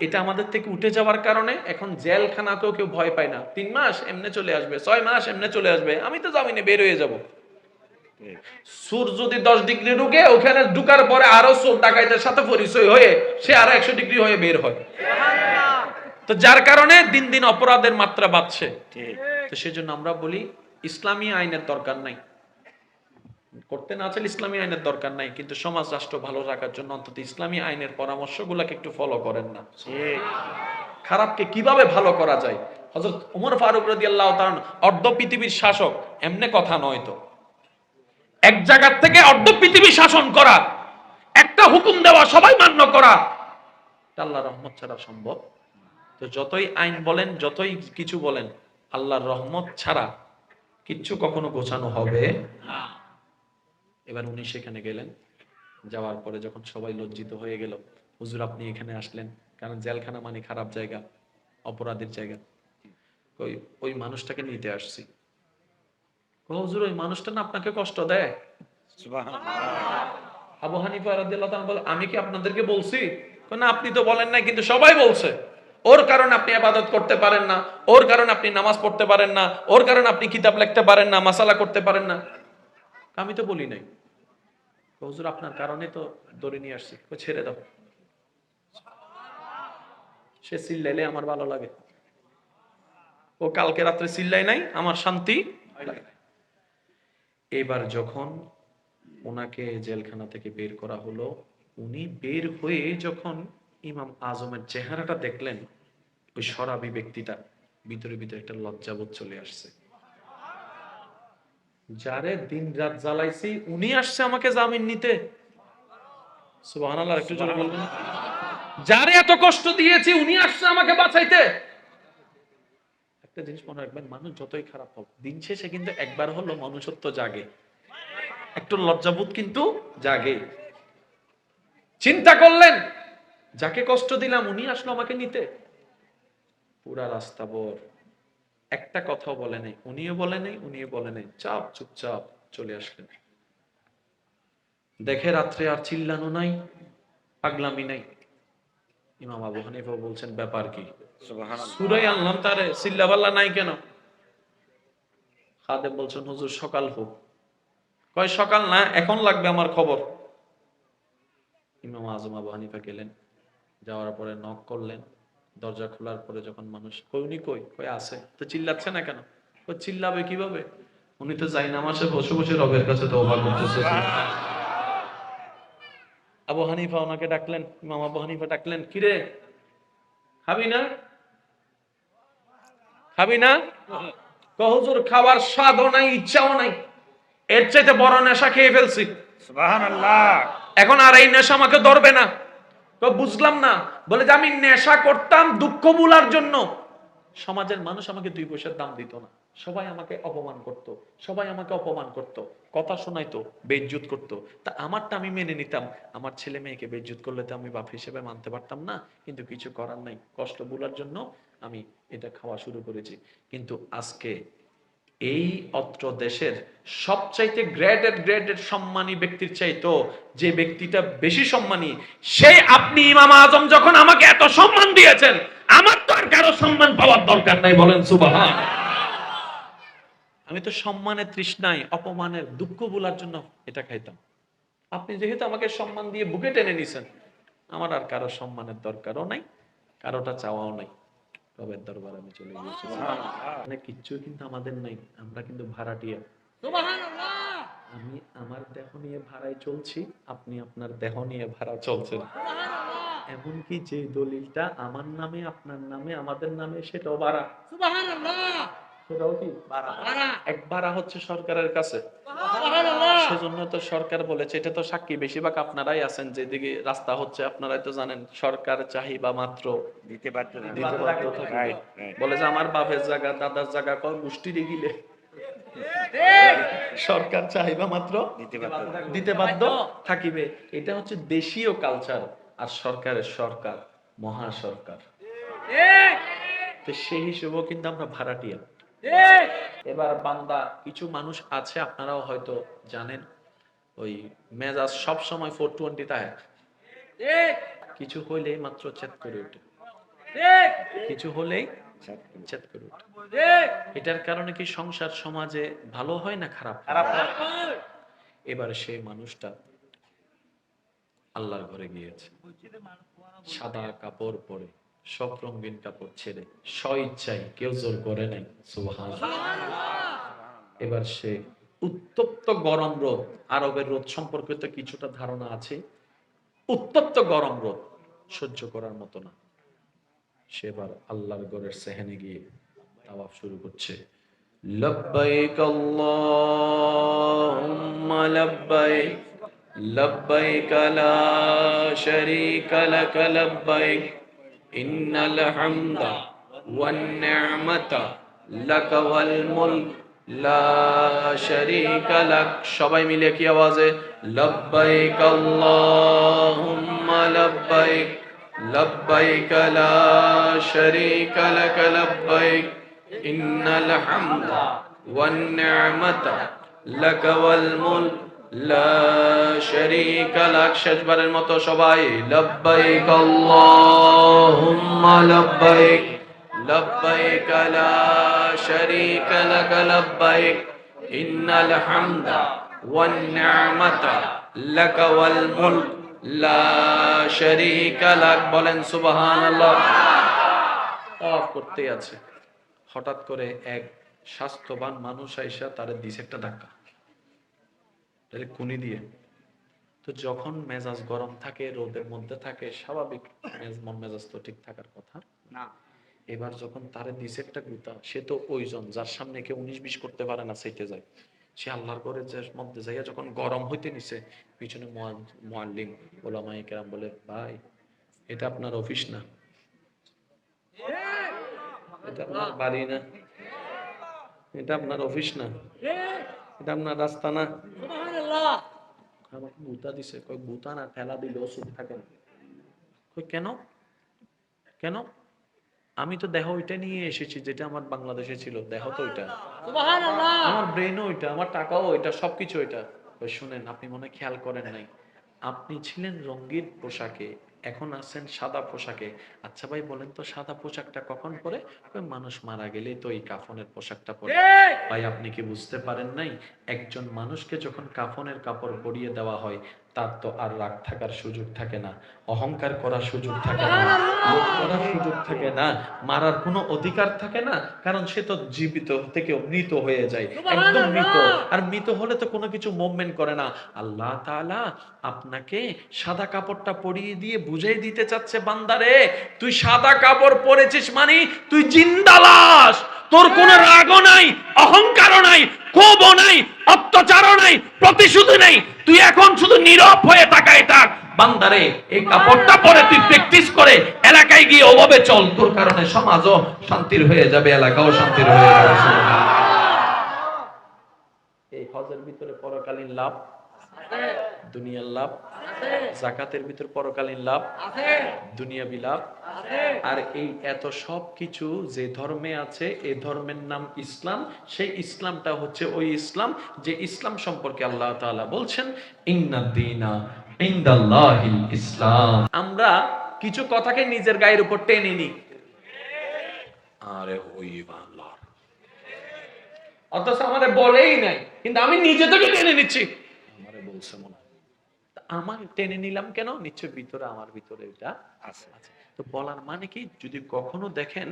এটা আমাদের থেকে উঠে যাওয়ার কারণে এখন জেলখানাতেও কেউ ভয় পায় না। 3 মাস এমনে চলে আসবে, 6 মাস এমনে চলে আসবে, আমি তো জামিনে বের হয়ে যাব। সুর যদি 10 ডিগ্রি ঢুকে, ওখানে ঢুকার পরে আরো চোর ডাকাইতের সাথে পরিচয় হয়ে সে আরো 100 ডিগ্রি হয়ে বের হয়। তো যার কারণে দিন দিন অপরাধের মাত্রা বাড়ছে। তো সেজন্য আমরা বলি ইসলামী আইনের দরকার নাই, করতে না চাইলে ইসলামী আইনের দরকার নাই, কিন্তু সমাজ রাষ্ট্র ভালো রাখার জন্য অন্তত ইসলামী আইনের পরামর্শগুলোকে একটু ফলো করেন না। খারাপকে কিভাবে ভালো করা যায়। হযরত ওমর ফারুক রাদিয়াল্লাহু তাআলা অর্ধ পৃথিবীর শাসক, এমনি কথা নয় তো। এক জায়গা থেকে অর্ধ পৃথিবী শাসন করা, একটা হুকুম দেওয়া, সবাই মান্য করা, এটা আল্লাহর রহমত ছাড়া সম্ভব? তো যতই আইন বলেন, যতই কিছু বলেন, আল্লাহর রহমত ছাড়া কিচ্ছু কখনো গোছানো হবে না। এবার উনি সেখানে গেলেন, যাওয়ার পরে যখন সবাই লজ্জিত হয়ে গেল, হুজুর আপনি এখানে আসলেন, কারণ জেলখানা মানে খারাপ জায়গা, অপরাধের জায়গা। ওই ওই মানুষটাকে নিতে আসছি। হুজুর ওই মানুষটা না আপনাকে কষ্ট দেয়? আবু হানিফা রাদিয়াল্লাহু তাআলা বলে, আমি কি আপনাদেরকে বলছি? না, আপনি তো বলেন নাই, কিন্তু সবাই বলছে। ওর কারণে আপনি ইবাদত করতে পারেন না, ওর কারণে আপনি নামাজ পড়তে পারেন না, ওর কারণে আপনি কিতাব লিখতে পারেন না, মাসালা করতে পারেন না। আমি তো বলি নাই। হুজুর আপনার কারণে তো ধরে নিয়ে আসছি। ছেড়ে দাও। সে চিল্লাইলে আমার ভালো লাগে, ও কালকে রাত্রে চিল্লাই নাই, আমার শান্তি লাগে। এবার যখন ওনাকে জেলখানা থেকে বের করা হলো, উনি বের হয়ে যখন ইমাম আজমের চেহারাটা দেখলেন, ওই শরাবী ব্যক্তিটা ভিতরে ভিতরে একটা লজ্জাবোধ চলে আসছে। যারে দিন রাত জ্বালাইছি উনি আসছে আমাকে জামিন নিতে। সুবহানাল্লাহ, একটু জোরে বলবেন। যারে এত কষ্ট দিয়েছি উনি আসছে আমাকে বাঁচাইতে। একটা জিনিস মনে রাখবেন, মানুষ যতই খারাপ হোক, দিন শেষে কিন্তু একবার হলো মনুষ্যত্ব জাগে, একটু লজ্জাবোধ কিন্তু জাগে। চিন্তা করলেন, যাকে কষ্ট দিলাম উনি আসলো আমাকে নিতে। পুরা রাস্তা ভর একটা কথাও বলে নাই, উনিও বলে নাই, উনিও বলে নাই, চুপচাপ চলে আসলেন। দেখে রাত্রে আর চিল্লানো নাই, পাগলামি নাই। ইমাম আবু হানিফা বলছেন, ব্যাপার কি? সুরাই আনলাম তারে, চিল্লাপাল্লা নাই কেন? খাদেম বলছেন, হুজুর সকাল হোক। কয় সকাল না, এখন লাগবে আমার খবর। ইমাম আজম আবু হানিফা গেলেন, যাওয়ার পরে নক করলেন। দরজা খোলার পরে যখন মানুষ, কই উনি কই? কই আছে। তো চিল্লাচ্ছে না কেন? কই চিল্লাবে কিভাবে? উনি তো যাই নামাজে বসে বসে রবের কাছে তওবা করতেছে। আবু হানিফা ওনাকে ডাকলেন, ইমাম আবু হানিফা ডাকলেন, কিরে খাবি না? খাবি না? হুজুর খাবার স্বাদও নাই, ইচ্ছাও নাই, এর চাইতে বড় নেশা খেয়ে ফেলছি। সুবহানাল্লাহ। এখন আর এই নেশা আমাকে ধরবে না। তো বুঝলাম না। বলে যে আমি নেশা করতাম দুঃখ ভুলার জন্য। সমাজের মানুষ আমাকে 2 পয়সার দাম দিত না, সবাই আমাকে অপমান করত, সবাই আমাকে অপমান করত, কথা শোনাইতো, বেইজ্জত করত। তা আমারটা আমি মেনে নিতাম। আমার ছেলে মেয়েকে বেইজ্জত করলে তো আমি বাপ হিসেবে মানতে পারতাম না, কিন্তু কিছু করার নাই, কষ্ট ভুলার জন্য আমি এটা খাওয়া শুরু করেছি। কিন্তু আজকে এই অত্র দেশের সবচাইতে গ্রেডেড সম্মানী ব্যক্তির চাইতো যে ব্যক্তিটা বেশি সম্মানী, সেই আপনি ইমাম আজম যখন আমাকে এত সম্মান দিয়েছেন, আমার তো আর কারো সম্মান পাওয়ার দরকার নাই, বলেন সুবহান। আমি তো সম্মানের তৃষ্ণায়, অপমানের দুঃখ ভোলার জন্য এটা খাইতাম। আপনি যেহেতু আমাকে সম্মান দিয়ে বুকে টেনে নিছেন, আমার আর কারো সম্মানের দরকারও নাই, কারোটা চাওয়াও নাই। রবের দরবারে আমি চলে গিয়েছি। মানে কিচ্ছু কিন্তু আমাদের নাই, আমরা কিন্তু ভাড়াটিয়া। সুবহানাল্লাহ। আমি আমার দেহ নিয়ে ভাড়ায় চলছি, আপনি আপনার দেহ নিয়ে ভাড়া চলছেন। সুবহানাল্লাহ। এমনকি যে দলিলটা আমার নামে, আপনার নামে, আমাদের নামে, সেটাও ভাড়া। সুবহানাল্লাহ। সেটাও কি ভাড়া? এক ভাড়া হচ্ছে সরকারের কাছে। সুবহানাল্লাহ। সেজন্য তো সরকার বলেছে, এটা তো সাক্ষী বেশিরভাগ আপনারাই আছেন, যেদিকে রাস্তা হচ্ছে আপনারাই তো জানেন, সরকার চাহিবা মাত্র দিতে বাধ্য থাকে। বলে যে আমার বাপের জায়গা, দাদার জায়গা কয় গোষ্ঠী দেখিলে সরকার চাহিবা মাত্র দিতে বাধ্য থাকিবে। এটা হচ্ছে দেশীয় কালচার। আর সরকারের সরকার মহা সরকার, তো সেই হিসেবেও কিন্তু আমরা ভাড়াটিয়া। এবার বান্দা, কিছু মানুষ আছে আপনারাও হয়তো জানেন, ওই মেজাজ সব সময় 420 থাকে, কিছু হইলেই মাত্র চেত করে ওঠে, কিছু হলেই চেত করে ওঠে। এটার কারণে কি সংসার সমাজে ভালো হয় না খারাপ হয়? এবার সেই মানুষটা আল্লাহর ঘরে গিয়েছে, সাদা কাপড় পরে, সব রঙিন কাপড় ছেড়ে, স্বইচ্ছায়, কেউ জোর করে নাই। সুবহানাল্লাহ। এবার সে উত্তপ্ত গরম রোদ, আরবের রোদ সম্পর্কে তো কিছুটা ধারণা আছে, উত্তপ্ত গরম রোদ সহ্য করার মতো না। সে এবার আল্লাহর ঘরের সেহেনে গিয়ে তাওয়াফ শুরু করছে। লব্বাইক আল্লাহুম্মা লব্বাইক لبيك لا شريك لك لبيك إن الحمد والنعمة لك والملك لا شريك لك সবাই মিলে কি আওয়াজে لبيك اللهم لبيك لبيك لا شريك لك لبيك إن الحمد والنعمة لك والملك লা শারীকা লাক শেষবারের মতো সবাই লব্বাইক আল্লাহুম্মা লব্বাইক লব্বাইক লা শারীকা লাক লব্বাইক ইন্নাল হামদা ওয়ান নি'মাতা লাক ওয়াল মুলক লা শারীকা লাক বলেন সুবহানাল্লাহ। তাওয়াফ করতে আছে, হঠাৎ করে এক স্বাস্থ্যবান মানুষ আইসা তার দিছে একটা ধাক্কা কুনি দিয়ে। তো যখন মেজাজ গরম থাকে, রোদের মধ্যে থাকে, স্বাভাবিক মন মেজাজ তো ঠিক থাকার কথা না। এবার যখন তারে দিছে একটা গুতা, সে তো ওইজন যার সামনে কেউ 19-20 করতে পারে না, সেইতে যায়। সে আল্লাহর ঘরে যে মধ্যে যাইয়া যখন গরম হইতে নিছে, পিছনে মুআল্লিম ওলামায়ে কেরাম বলে, ভাই এটা আপনার অফিস না, এটা আপনার বাড়ি না, এটা আপনার অফিস না, এটা আপনার রাস্তা না। আমাকে গুতা দিছে, কই গুতা না ঠেলা দিলে ওষুধ থাকে না। কই কেন কেন? আমি তো দেহ ওইটা নিয়ে এসেছি যেটা আমার বাংলাদেশে ছিল, দেহ তো ওইটা, আমার ব্রেনও ওইটা, আমার টাকাও ওইটা, সবকিছু ওইটা। কই শুনেন, আপনি মনে খেয়াল করেন নাই, আপনি ছিলেন রঙিন পোশাকে, এখন আছেন সাদা পোশাকে। আচ্ছা ভাই বলেন তো, সাদা পোশাকটা কখন পরে? মানুষ মারা গেলেই তো এই কাফনের পোশাকটা পরে। ভাই আপনি কি বুঝতে পারেন নাই, একজন মানুষকে যখন কাফনের কাপড় পরিয়ে দেওয়া হয়, তার তো আর রাগ থাকার সুযোগ থাকে না, অহংকার করার সুযোগ থাকে না, লোভ করার সুযোগ থাকে না, মারার কোনো অধিকার থাকে না, কারণ সে তো জীবিত থেকে মৃত হয়ে যায়, একদম মৃত। আর মৃত হলে তো কোনো কিছু মুভমেন্ট করে না। আল্লাহ তাআলা আপনাকে সাদা কাপড়টা পরিয়ে দিয়ে বুঝাই দিতে চাচ্ছে, বান্দারে তুই সাদা কাপড় পরেছিস মানে তুই জিন্দা লাশ, তোর কোনো রাগও নাই, অহংকারও নাই, ক্ষোভও নাই, অত্যাচারও নাই, প্রতিশোধ নেই। তুই এখন শুধু নীরব হয়ে তাকায় থাক। বান্দারে এই কাপড়টা পরে তুই প্র্যাকটিস করে এলাকায় গিয়ে ওভাবে চল, তোর কারণে সমাজও শান্তির হয়ে যাবে, এলাকাও শান্তির হয়ে যাবে। এই হজের ভিতরে পরকালীন লাভ, দুনিয়ার লাভ, যাকাতের ভিতর পরকালীন লাভ, দুনিয়াবি লাভ। আর এই এত সব কিছু যে ধর্মে আছে, এই ধর্মের নাম ইসলাম। সেই ইসলামটা হচ্ছে ওই ইসলাম যে ইসলাম সম্পর্কে আল্লাহ তাআলা বলছেন ইন্নাদ-দীনা ইনদাল্লাহিল ইসলাম। আমরা কিছু কথাকে নিজের গায়ের উপর টেনে নিই, আরে ওই বাংলা, অথচ আমারে বলেই নাই, কিন্তু আমি নিজে থেকে টেনে নিচ্ছি, আমারে বলছে মনে হয়, আমার টেনে নিলাম কেন? নিশ্চয় ভিতরে, আমার ভিতরে এটা আছে। তো বলার মানে কি, যদি কখনো দেখেন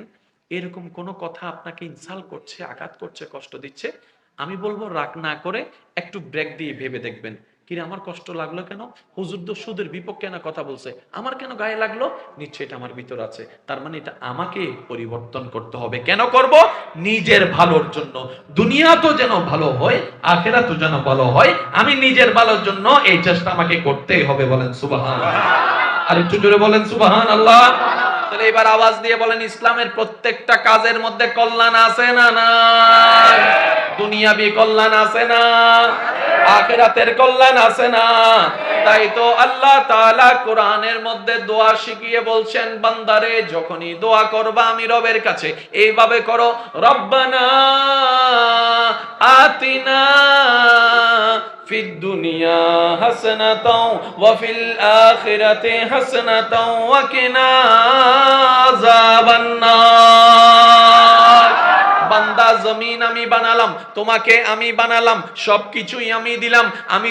এরকম কোন কথা আপনাকে ইনসাল্ট করছে, আঘাত করছে, কষ্ট দিচ্ছে, আমি বলবো রাগ না করে একটু ব্রেক দিয়ে ভেবে দেখবেন, কিরে আমার কষ্ট লাগলো কেন? হুজুর তো সুদের বিপক্ষে না কথা বলছে, আমার কেন গায়ে লাগলো? নিশ্চয় এটা আমার ভিতর আছে, তার মানে এটা আমাকে পরিবর্তন করতে হবে। কেন করব? নিজের ভালোর জন্য। দুনিয়া তো যেন ভালো হয়, আখিরাত তো যেন ভালো হয়, আমি নিজের ভালোর জন্য এই চেষ্টা আমাকে করতেই হবে। বলেন সুবহানাল্লাহ। আর একটু জোরে বলেন সুবহানাল্লাহ। তাহলে এবার আওয়াজ দিয়ে বলেন, ইসলামের প্রত্যেকটা কাজের মধ্যে কল্যাণ আছে না নাই? দুনিয়াবি কল্যাণ আছে না? আখিরাতের কল্যাণ আছে না? তাই তো আল্লাহ তাআলা কোরআনের মধ্যে দোয়া শিখিয়ে বলছেন, বান্দারে যখনই দোয়া করবা আমি রবের কাছে এইভাবে করো, রব্বানা আতিনা ফিদ দুনিয়া হাসানাতাও ওয়া ফিল আখিরাতি হাসানাতাও ওয়া কিনা আযাবান নার। বান্দা জমিন আমি বানালাম, তোমাকে আমি বানালাম, সবকিছুই আমি দিলাম, আমি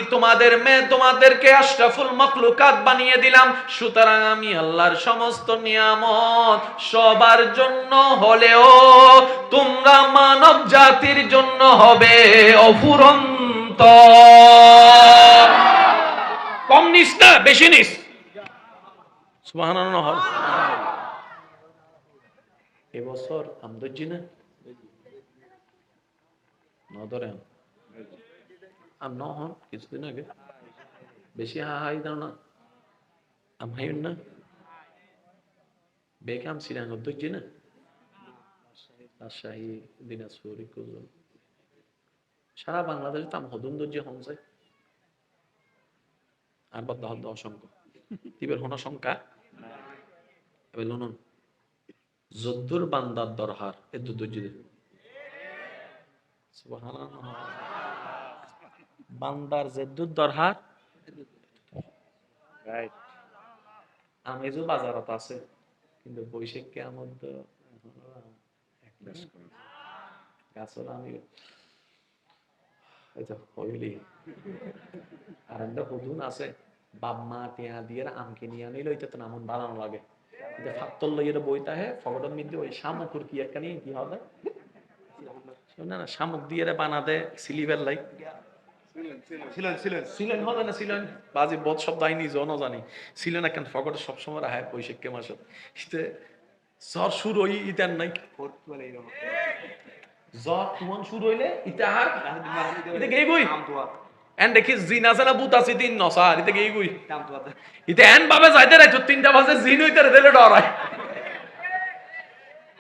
তোমাদেরকে আশরাফুল মাখলুকাত বানিয়ে দিলাম। সুতরাং আমি আল্লাহর সমস্ত নিয়ামত সবার জন্য হলেও তোমরা মানব জাতির জন্য হবে অফুরন্ত। কম নিস না, বেশি নিস। সুবহানাল্লাহ। এবছর আমদর্জি না ধরেন আর নহন কিছুদিন আগে বেশি হাই দাও না, আম হাইন না বেকাম সিরাঙ্গ দইজি না রাজশাহী, দিনাজপুর, সারা বাংলাদেশে তো আম হদুন দর্জি হন যায় আর বদ্ধ হদ্দ অসংখ্য তিবের হন সংখ্যা এবার লুনুন যদ্দুর বান্দার দরহার এ দর্জি বান্দার জেদ্দুর দরহার আমি যে বাজারত আছে কিন্তু বৈশাখ কেমন তো গাছর আমি হইলি আর একটা হুদুন আছে বাপ মা টিয়া দিয়ে আমকে নিয়ে আনিল ওইটা তো নামন বানানো লাগে ফাত্তর লইয়ের বইটা হে ফগটের মধ্যে ওই শামুকুর কি একটা নিয়ে কি হবে না না শামুক দিয়ে বানাতে সিলিভার লাইক ছিলেন হবে না ছিলেন বাজি বোধ শব্দ আইনি জন জানি ছিলেন একখান ফগটে সবসময় রাহায় বৈশাখকে মাসত জ্বর শুরু হই ইতার নাই জ্বর তুমন শুরু হইলে ইতাহার এটা গেই গই এন্ড দেখি জিন আছে না ভূত আছে তিন নসার এটা গেই গই এটা এন ভাবে যাইতে রাইতো 3টা বাজে জিন হইতে দিলে ডরায়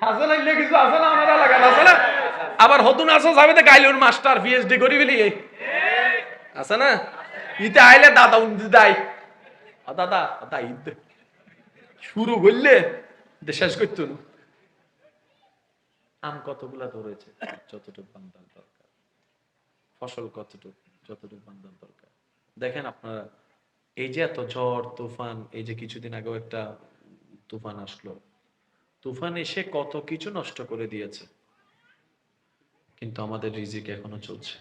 হাসে না ইলে কিছু আছে না আমার এলাকা আছে না আবার হতুন আছে যাবে তো গাইলুন মাস্টার পিএইচডি করি বলি আছে না ইতে আইলে দাদা উন্দি দাই দাদা দাই শুরু করলে শেষ করতুন আম কতগুলা ধরেছে যতটুকু বান্দার দরকার, ফসল কতটুকু যতটুকু বান্দার দরকার। দেখেন আপনারা এই যে এত ঝড় তুফান, এই যে কিছুদিন আগেও একটা তুফান আসলো, তুফান এসে কত কিছু নষ্ট করে দিয়েছে, কিন্তু আমাদের রিজিক এখনো চলছে।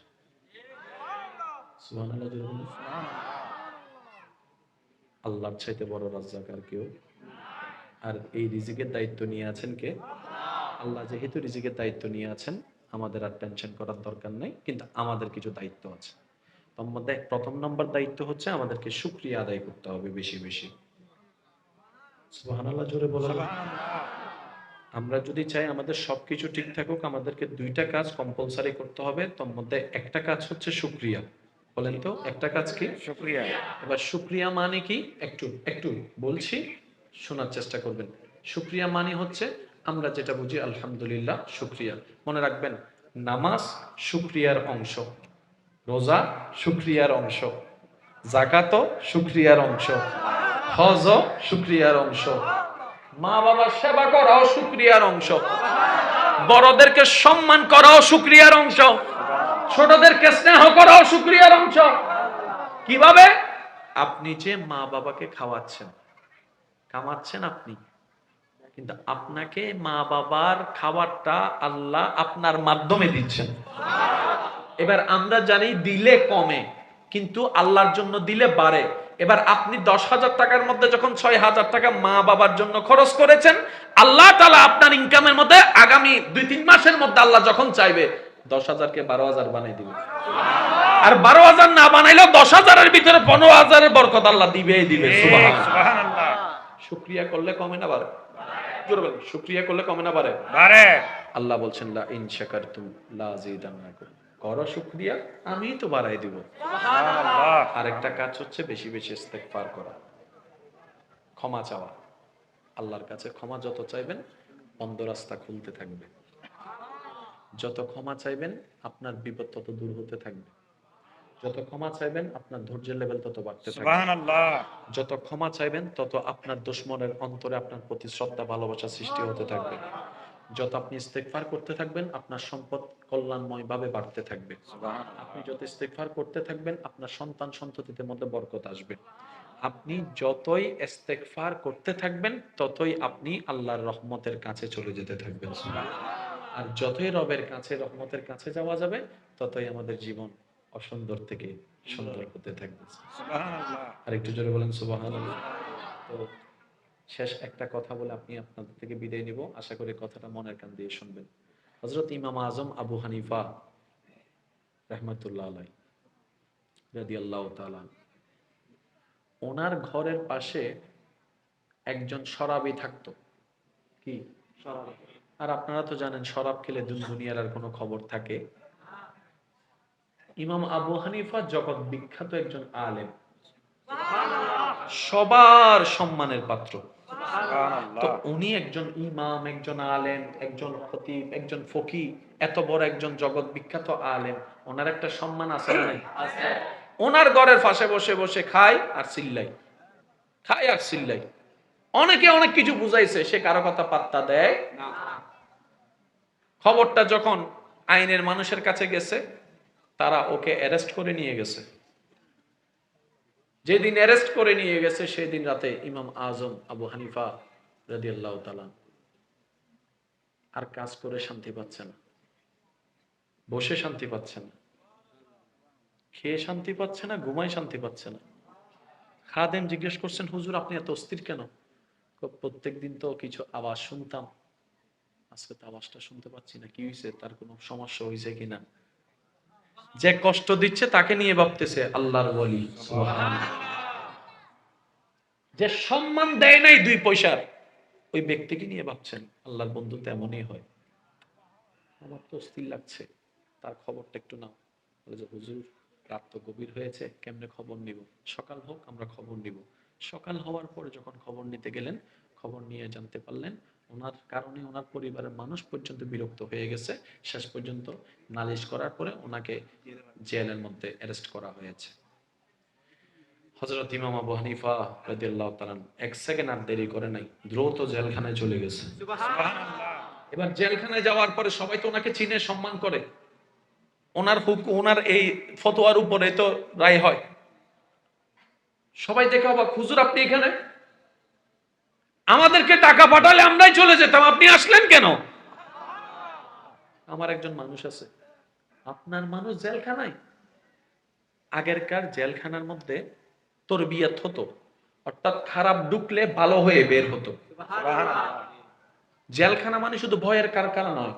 আল্লাহর চাইতে বড় রাজ্জাক আর কেউ? আর এই রিজিকের দায়িত্ব নিয়ে আছেন কে? আল্লাহ। যেহেতু রিজিকের দায়িত্ব নিয়ে আছেন, আমাদের আর টেনশন করার দরকার নেই, কিন্তু আমাদের কিছু দায়িত্ব আছে। তার মধ্যে প্রথম নম্বর দায়িত্ব হচ্ছে আমাদেরকে শুকরিয়া আদায় করতে হবে বেশি বেশি। সুবহানাল্লাহ জোরে বলেন। আমরা যদি চাই আমাদের সবকিছু ঠিক থাকুক, আমাদেরকে 2টা কাজ কম্পালসারি করতে হবে। তার মধ্যে একটা কাজ হচ্ছে শুকরিয়া। বলেন তো একটা কাজ কি? শুকরিয়া। এবার শুকরিয়া মানে কি? একটু একটু বলছি, শোনার চেষ্টা করবেন। শুকরিয়া মানে হচ্ছে আমরা যেটা বুঝি আলহামদুলিল্লাহ, শুকরিয়া। মনে রাখবেন, নামাজ শুকরিয়ার অংশ, রোজা শুকরিয়ার অংশ, যাকাত শুকরিয়ার অংশ, হজ শুকরিয়ার অংশ, মা বাবার সেবা করাও শুকরিয়ার অংশ, বড়দেরকে সম্মান করাও শুকরিয়ার অংশ, ছোটদেরকে স্নেহ করাও শুকরিয়ার অংশ। কিভাবে? আপনি যে মা বাবাকে খাওয়াচ্ছেন, কামাচ্ছেন আপনি, কিন্তু আপনাকে মা বাবার খাবারটা আল্লাহ আপনার মাধ্যমে দিচ্ছেন। এবার আমরা জানি দিলে কমে, কিন্তু আল্লাহর জন্য দিলে বাড়ে। এবার আপনি 10,000 টাকার মধ্যে যখন 6,000 টাকা মা বাবার জন্য খরচ করেছেন, আল্লাহ তাআলা আপনার ইনকামের মধ্যে আগামী 2-3 মাসের মধ্যে আল্লাহ যখন চাইবে 10,000 কে 12,000 বানিয়ে দিবে। আর 12,000 না বানাইলেও 10,000 এর ভিতরে 15,000 এর বরকত আল্লাহ দিবেই দিবে। সুবহানাল্লাহ। শুকরিয়া করলে কমে না বাড়ে? জোরে বলেন, শুকরিয়া করলে কমে না বাড়ে? বাড়ে। আল্লাহ বলছেন লা ইন শাকারতুম লা আযীদান্নাকুম, করো শুকরিয়া আমি তো বাড়াই দিব। সুবহানাল্লাহ। আরেকটা কাজ হচ্ছে বেশি বেশি ইস্তেগফার করা, ক্ষমা চাওয়া। আল্লাহর কাছে ক্ষমা যত চাইবেন বন্ধ রাস্তা খুলতে থাকবে। যত ক্ষমা চাইবেন আপনার বিপদ তত দূর হতে থাকবে। যত ক্ষমা চাইবেন আপনার ধৈর্যের লেভেল তত বাড়তে থাকবে। সুবহানাল্লাহ। যত ক্ষমা চাইবেন তত আপনার দুশমনের অন্তরে আপনার প্রতি শ্রদ্ধা ভালোবাসা সৃষ্টি হতে থাকবে। যত আপনি ইস্তেগফার করতে থাকবেন আপনার সম্পদ কল্যাণময় ভাবে বাড়তে থাকবে। আপনি যত ইস্তেগফার করতে থাকবেন আপনার সন্তান সন্ততিদের মধ্যে বরকত আসবে। আপনি যতই ইস্তেগফার করতে থাকবেন ততই আপনি আল্লাহর রহমতের কাছে চলে যেতে থাকবেন। আর যতই রবের কাছে রহমতের কাছে যাওয়া যাবে ততই আমাদের জীবন অসুন্দর থেকে সুন্দর হতে থাকবে। সুবহানাল্লাহ। আর একটু জোরে বলেন সুবহানাল্লাহ। তো শেষ একটা কথা বলে আপনি আপনাদের থেকে বিদায় নিব। আশা করি কথাটা মনের কান দিয়ে শুনবেন। হযরত ইমাম আজম আবু হানিফা রাহমাতুল্লাহ আলাইহি রাদিয়াল্লাহু তাআলা, ওনার ঘরের পাশে একজন শরাবী থাকতো। কি শরাবী? আর আপনারা তো জানেন শরাব খেলে দুনিয়ার আর কোনো খবর থাকে। ইমাম আবু হানিফা জগৎ বিখ্যাত একজন আলেম, সবার সম্মানের পাত্র। তো সুবহানাল্লাহ। উনি একজন ইমাম, একজন আলেম, একজন খতিব, একজন ফকি, এত বড় একজন জগৎ বিখ্যাত আলেম, ওনার একটা সম্মান আছে না নাই? ওনার ঘরের পাশে বসে বসে খায় আর চিল্লাই, খায় আর চিল্লাই। অনেকে অনেক কিছু বুঝাইছে, সে কারো কথা পাত্তা দেয় না। খবরটা যখন আইনের মানুষের কাছে গেছে, তারা ওকে অ্যারেস্ট করে নিয়ে গেছে। যেদিন অ্যারেস্ট করে নিয়ে গেছে সেদিন রাতে ইমাম আজম আবু হানিফা রাদিয়াল্লাহু তাআলা আর কাজ করে শান্তি পাচ্ছে না, বসে শান্তি পাচ্ছে না, খেয়ে শান্তি পাচ্ছে না, ঘুমায় শান্তি পাচ্ছে না। খাদেম জিজ্ঞেস করছেন, হুজুর আপনি এত অস্থির কেন? প্রত্যেক দিন তো কিছু আওয়াজ শুনতাম, আজকে তো আওয়াজটা শুনতে পাচ্ছি না, কি হয়েছে, তার কোনো সমস্যা হয়েছে কিনা। যে কষ্ট দিচ্ছে তাকে নিয়ে ভাবতেছে আল্লাহর ওয়ালি। সুবহানাল্লাহ। যে সম্মান দেয় নাই 2 পয়সার, ওই ব্যক্তিকে নিয়ে ভাবছেন আল্লাহর বন্ধু তেমনই হয়। আমার তো অস্থির লাগছে, তার খবরটা একটু নাও। বলে যে হুজুর রাত তো গভীর হয়েছে, কেমনে খবর নিব, সকাল হোক আমরা খবর নিব। সকাল হওয়ার পরে যখন খবর নিতে গেলেন, খবর নিয়ে জানতে পারলেন ওনার কারণে ওনার পরিবারের মানুষ পর্যন্ত বিরক্ত হয়ে গেছে। শেষ পর্যন্ত নালিশ করার পরে ওনাকে জেলের মধ্যে অ্যারেস্ট করা হয়েছে। হযরত ইমাম আবু হানিফা রাদিয়াল্লাহু তাআলা 1 সেকেন্ড আর দেরি করে নাই, দ্রুত জেলখানায় চলে গেছে। সুবহানাল্লাহ। এবার জেলখানায় যাওয়ার পরে সবাই তো ওনাকে চিনে, সম্মান করে। ওনার ওনার এই ফতোয়ার উপরে তো রায় হয়। সবাই দেখে অবাক, হুজুর আপনি এখানে? আমাদেরকে টাকা পাঠালে আমরাই চলে যেতাম, আপনি আসলেন কেন? আমার একজন মানুষ আছে। আপনার মানুষ জেলখানায়? আগেরকার জেলখানার মধ্যে তরবিয়ত হতো, অর্থাৎ খারাপ ঢুকলে ভালো হয়ে বের হতো। সুবহানাল্লাহ। জেলখানা মানে শুধু ভয়ের কারখানা নয়,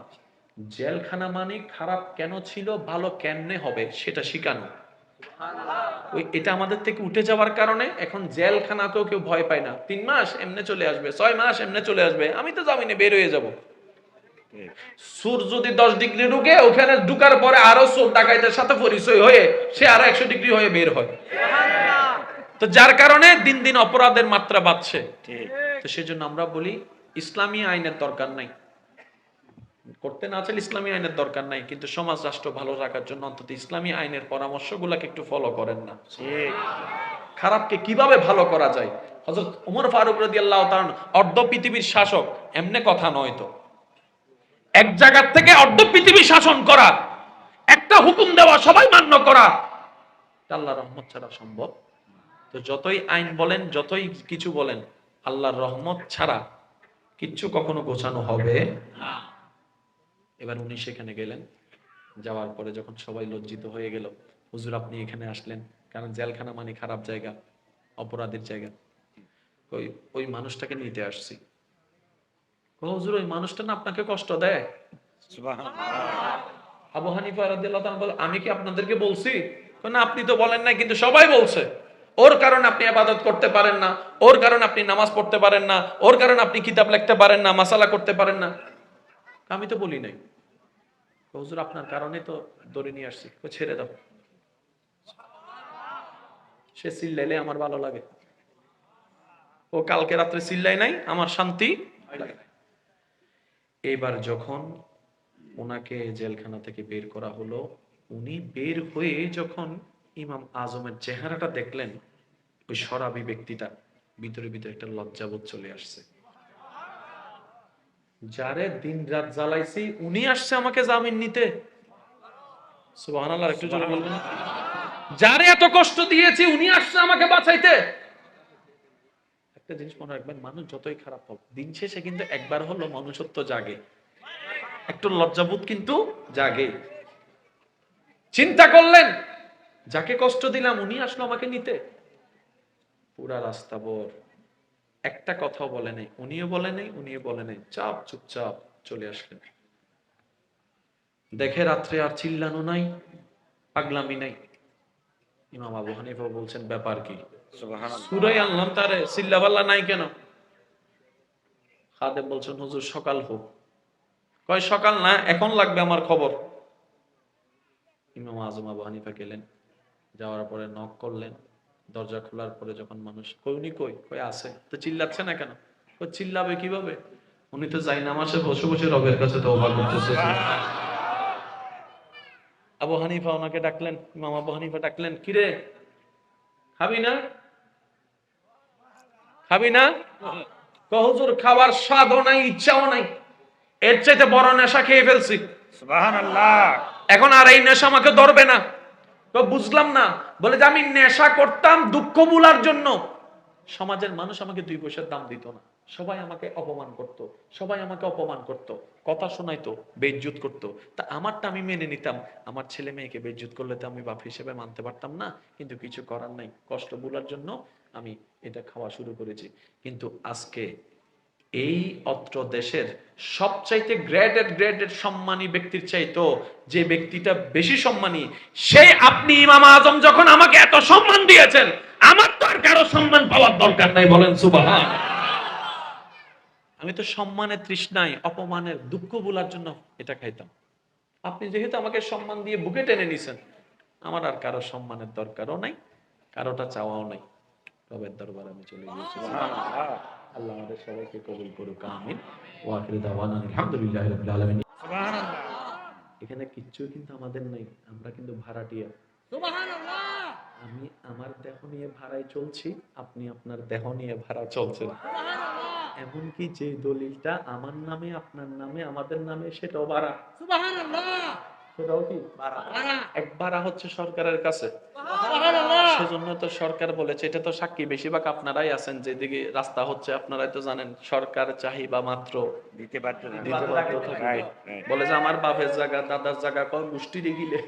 জেলখানা মানে খারাপ কেন ছিল, ভালো কেমনে হবে সেটা শিখানো। ওই এটা আমাদের থেকে উঠে যাওয়ার কারণে এখন জেলখানাতেও কেউ ভয় পায় না। 3 মাস এমনে চলে আসবে, 6 মাস এমনে চলে আসবে, আমি তো জামিনে বের হয়ে যাব। সুর যদি 10 ডিগ্রি ঢুকে, ওখানে ঢুকার পরে আরো চোর ডাকাইতের সাথে পরিচয় হয়ে সে আরো 100 ডিগ্রি হয়ে বের হয়। তো যার কারণে দিন দিন অপরাধের মাত্রা বাড়ছে। ঠিক। তো সেজন্য আমরা বলি ইসলামী আইনের দরকার নাই, করতে না চাইলে ইসলামী আইনের দরকার নাই, কিন্তু সমাজ রাষ্ট্র ভালো রাখার জন্য অন্তত ইসলামী আইনের পরামর্শগুলোকে একটু ফলো করেন না। ঠিক। খারাপকে কিভাবে ভালো করা যায়। হযরত ওমর ফারুক রাদিয়াল্লাহু তাআলা অর্ধ পৃথিবীর শাসক, এমনে কথা নয় তো। এক জায়গা থেকে অর্ধ পৃথিবী শাসন করা, একটা হুকুম দেওয়া, সবাই মান্য করা, এটা আল্লাহর রহমত ছাড়া সম্ভব? তো যতই আইন বলেন, যতই কিছু বলেন, আল্লাহর রহমত ছাড়া কিচ্ছু কখনো গোছানো হবে না। এবার উনি সেখানে গেলেন, যাওয়ার পরে যখন সবাই লজ্জিত হয়ে গেল, হুজুর আপনি এখানে আসলেন, কারণ জেলখানা মানে খারাপ জায়গা, অপরাধের জায়গা। ওই ওই মানুষটাকে নিতে আসছি। হুজুর ওই মানুষটা না আপনাকে কষ্ট দেয়? সুবহানাল্লাহ। আবু হানিফা রাদিয়াল্লাহু তাআলা বলে, আমি কি আপনাদেরকে বলছি? না আপনি তো বলেন নাই, কিন্তু সবাই বলছে। ওর কারণে আপনি ইবাদত করতে পারেন না, ওর কারণে আপনি নামাজ পড়তে পারেন না, ওর কারণে আপনি কিতাব লিখতে পারেন না, মাসালা করতে পারেন না। আমি তো বলি নাই। হুজুর আপনার কারণে তো ধরে নিয়ে আসছি। ছেড়ে দাও, সে চিল্লাইলে আমার ভালো লাগে, ও কালকে রাত্রে চিল্লাই নাই, আমার শান্তি লাগে। এইবার যখন ওনাকে জেলখানা থেকে বের করা হলো, উনি বের হয়ে যখন ইমাম আজমের চেহারাটা দেখলেন, ওই শরাবী ব্যক্তিটা ভিতরে ভিতরে একটা লজ্জাবোধ চলে আসছে। যারে দিন রাত জ্বালাইছি উনি আসছে আমাকে জামিন নিতে। সুবহানাল্লাহ, একটু জোরে বলবেন না? যারে এত কষ্ট দিয়েছি উনি আসছে আমাকে বাঁচাইতে। একটা জিনিস মনে রাখবেন, মানুষ যতই খারাপ হোক, দিন শেষে কিন্তু একবার হলো মনুষ্যত্ব জাগে, একটু লজ্জাবোধ কিন্তু জাগে। চিন্তা করলেন, যাকে কষ্ট দিলাম উনি আসলো আমাকে নিতে। পুরা রাস্তা ভর একটা কথাও বলে নাই, উনিও বলে নাই, উনিও বলে নাই, চুপচাপ চলে আসলেন। দেখে রাত্রে আর চিল্লানো নাই, পাগলামি নাই। ইমাম আবু হানিফা বলছেন, ব্যাপার কি? সুবহানাল্লাহ। সুরাই আনলাম তারে, চিল্লাপাল্লা নাই কেন? খাদেম বলছেন, হুজুর সকাল হোক। কয় সকাল না, এখন লাগবে আমার খবর। ইমাম আজম আবু হানিফা গেলেন, যাওয়ার পরে নক করলেন, দরজা খোলার পরে যখন মানুষ কই উনি কই কই আছে, তো চিল্লাচ্ছে না কেন? কই চিল্লাবে কিভাবে? উনি তো যাই নামাজে বসে বসে রবের কাছে তওবা করতেছে। আবু হানিফা ওনাকে ডাকলেন, ইমাম আবু হানিফা ডাকলেন, কিরে খাবি না? খাবি না? হুজুর খাবার স্বাদও নাই, ইচ্ছাও নাই, এর চাইতে বড় নেশা খেয়ে ফেলছি, সুবহানাল্লাহ। এখন আর এই নেশা আমাকে ধরবে না। তো বুঝলাম না, বলে যে আমি নেশা করতাম দুঃখ ভুলার জন্য। সমাজের মানুষ আমাকে 2 পয়সার দাম দিত না, সবাই আমাকে অপমান করত, সবাই আমাকে অপমান করত, কথা শোনাইতো, বেইজ্জত করত। তা আমারটা আমি মেনে নিতাম, আমার ছেলে মেয়েকে বেইজ্জত করলে তো আমি বাপ হিসেবে মানতে পারতাম না, কিন্তু কিছু করার নাই, কষ্ট ভুলার জন্য আমি এটা খাওয়া শুরু করেছি। কিন্তু আজকে এই অত্র দেশের সবচাইতে গ্রেডেড সম্মানী ব্যক্তির চাইতো যে ব্যক্তিটা বেশি সম্মানী, সেই আপনি ইমাম আজম যখন আমাকে এত সম্মান দিয়েছেন, আমার তো আর কারো সম্মান পাওয়ার দরকার নাই, বলেন সুবহান। আমি তো সম্মানের তৃষ্ণায়, অপমানের দুঃখ ভোলার জন্য এটা খাইতাম। আপনি যেহেতু আমাকে সম্মান দিয়ে বুকে টেনে নিছেন, আমার আর কারো সম্মানের দরকারও নাই, কারোটা চাওয়াও নাই। রবের দরবারে আমি চলে গিয়েছি। আল্লাহ আমাদের সবাইকে কবুল করুক, আমিন। ওয়া আখিরু দাওয়ানা আলহামদুলিল্লাহি রাব্বিল আলামিন। সুবহানাল্লাহ। এখানে কিচ্ছু কিন্তু আমাদের নাই, আমরা কিন্তু ভাড়াটিয়া। সুবহানাল্লাহ। আমি আমার দেহ নিয়ে ভাড়ায় চলছি, আপনি আপনার দেহ নিয়ে ভাড়া চলছেন। সুবহানাল্লাহ। এমনকি যে দলিলটা আমার নামে, আপনার নামে, আমাদের নামে, সেটাও ভাড়া। সুবহানাল্লাহ। সেটাও কি ভাড়া? এক ভাড়া হচ্ছে সরকারের কাছে। সুবহানাল্লাহ। সেজন্য তো সরকার বলেছে, এটা তো সাক্ষী বেশিরভাগ আপনারাই আছেন, যেদিকে রাস্তা হচ্ছে আপনারাই তো জানেন, সরকার চাহিবা মাত্র দিতে বাধ্য না। দিতে বাধ্য থাকে। Right, right. বলে যে আমার বাপের জায়গা, দাদার জায়গা কয় গোষ্ঠী রেগিলে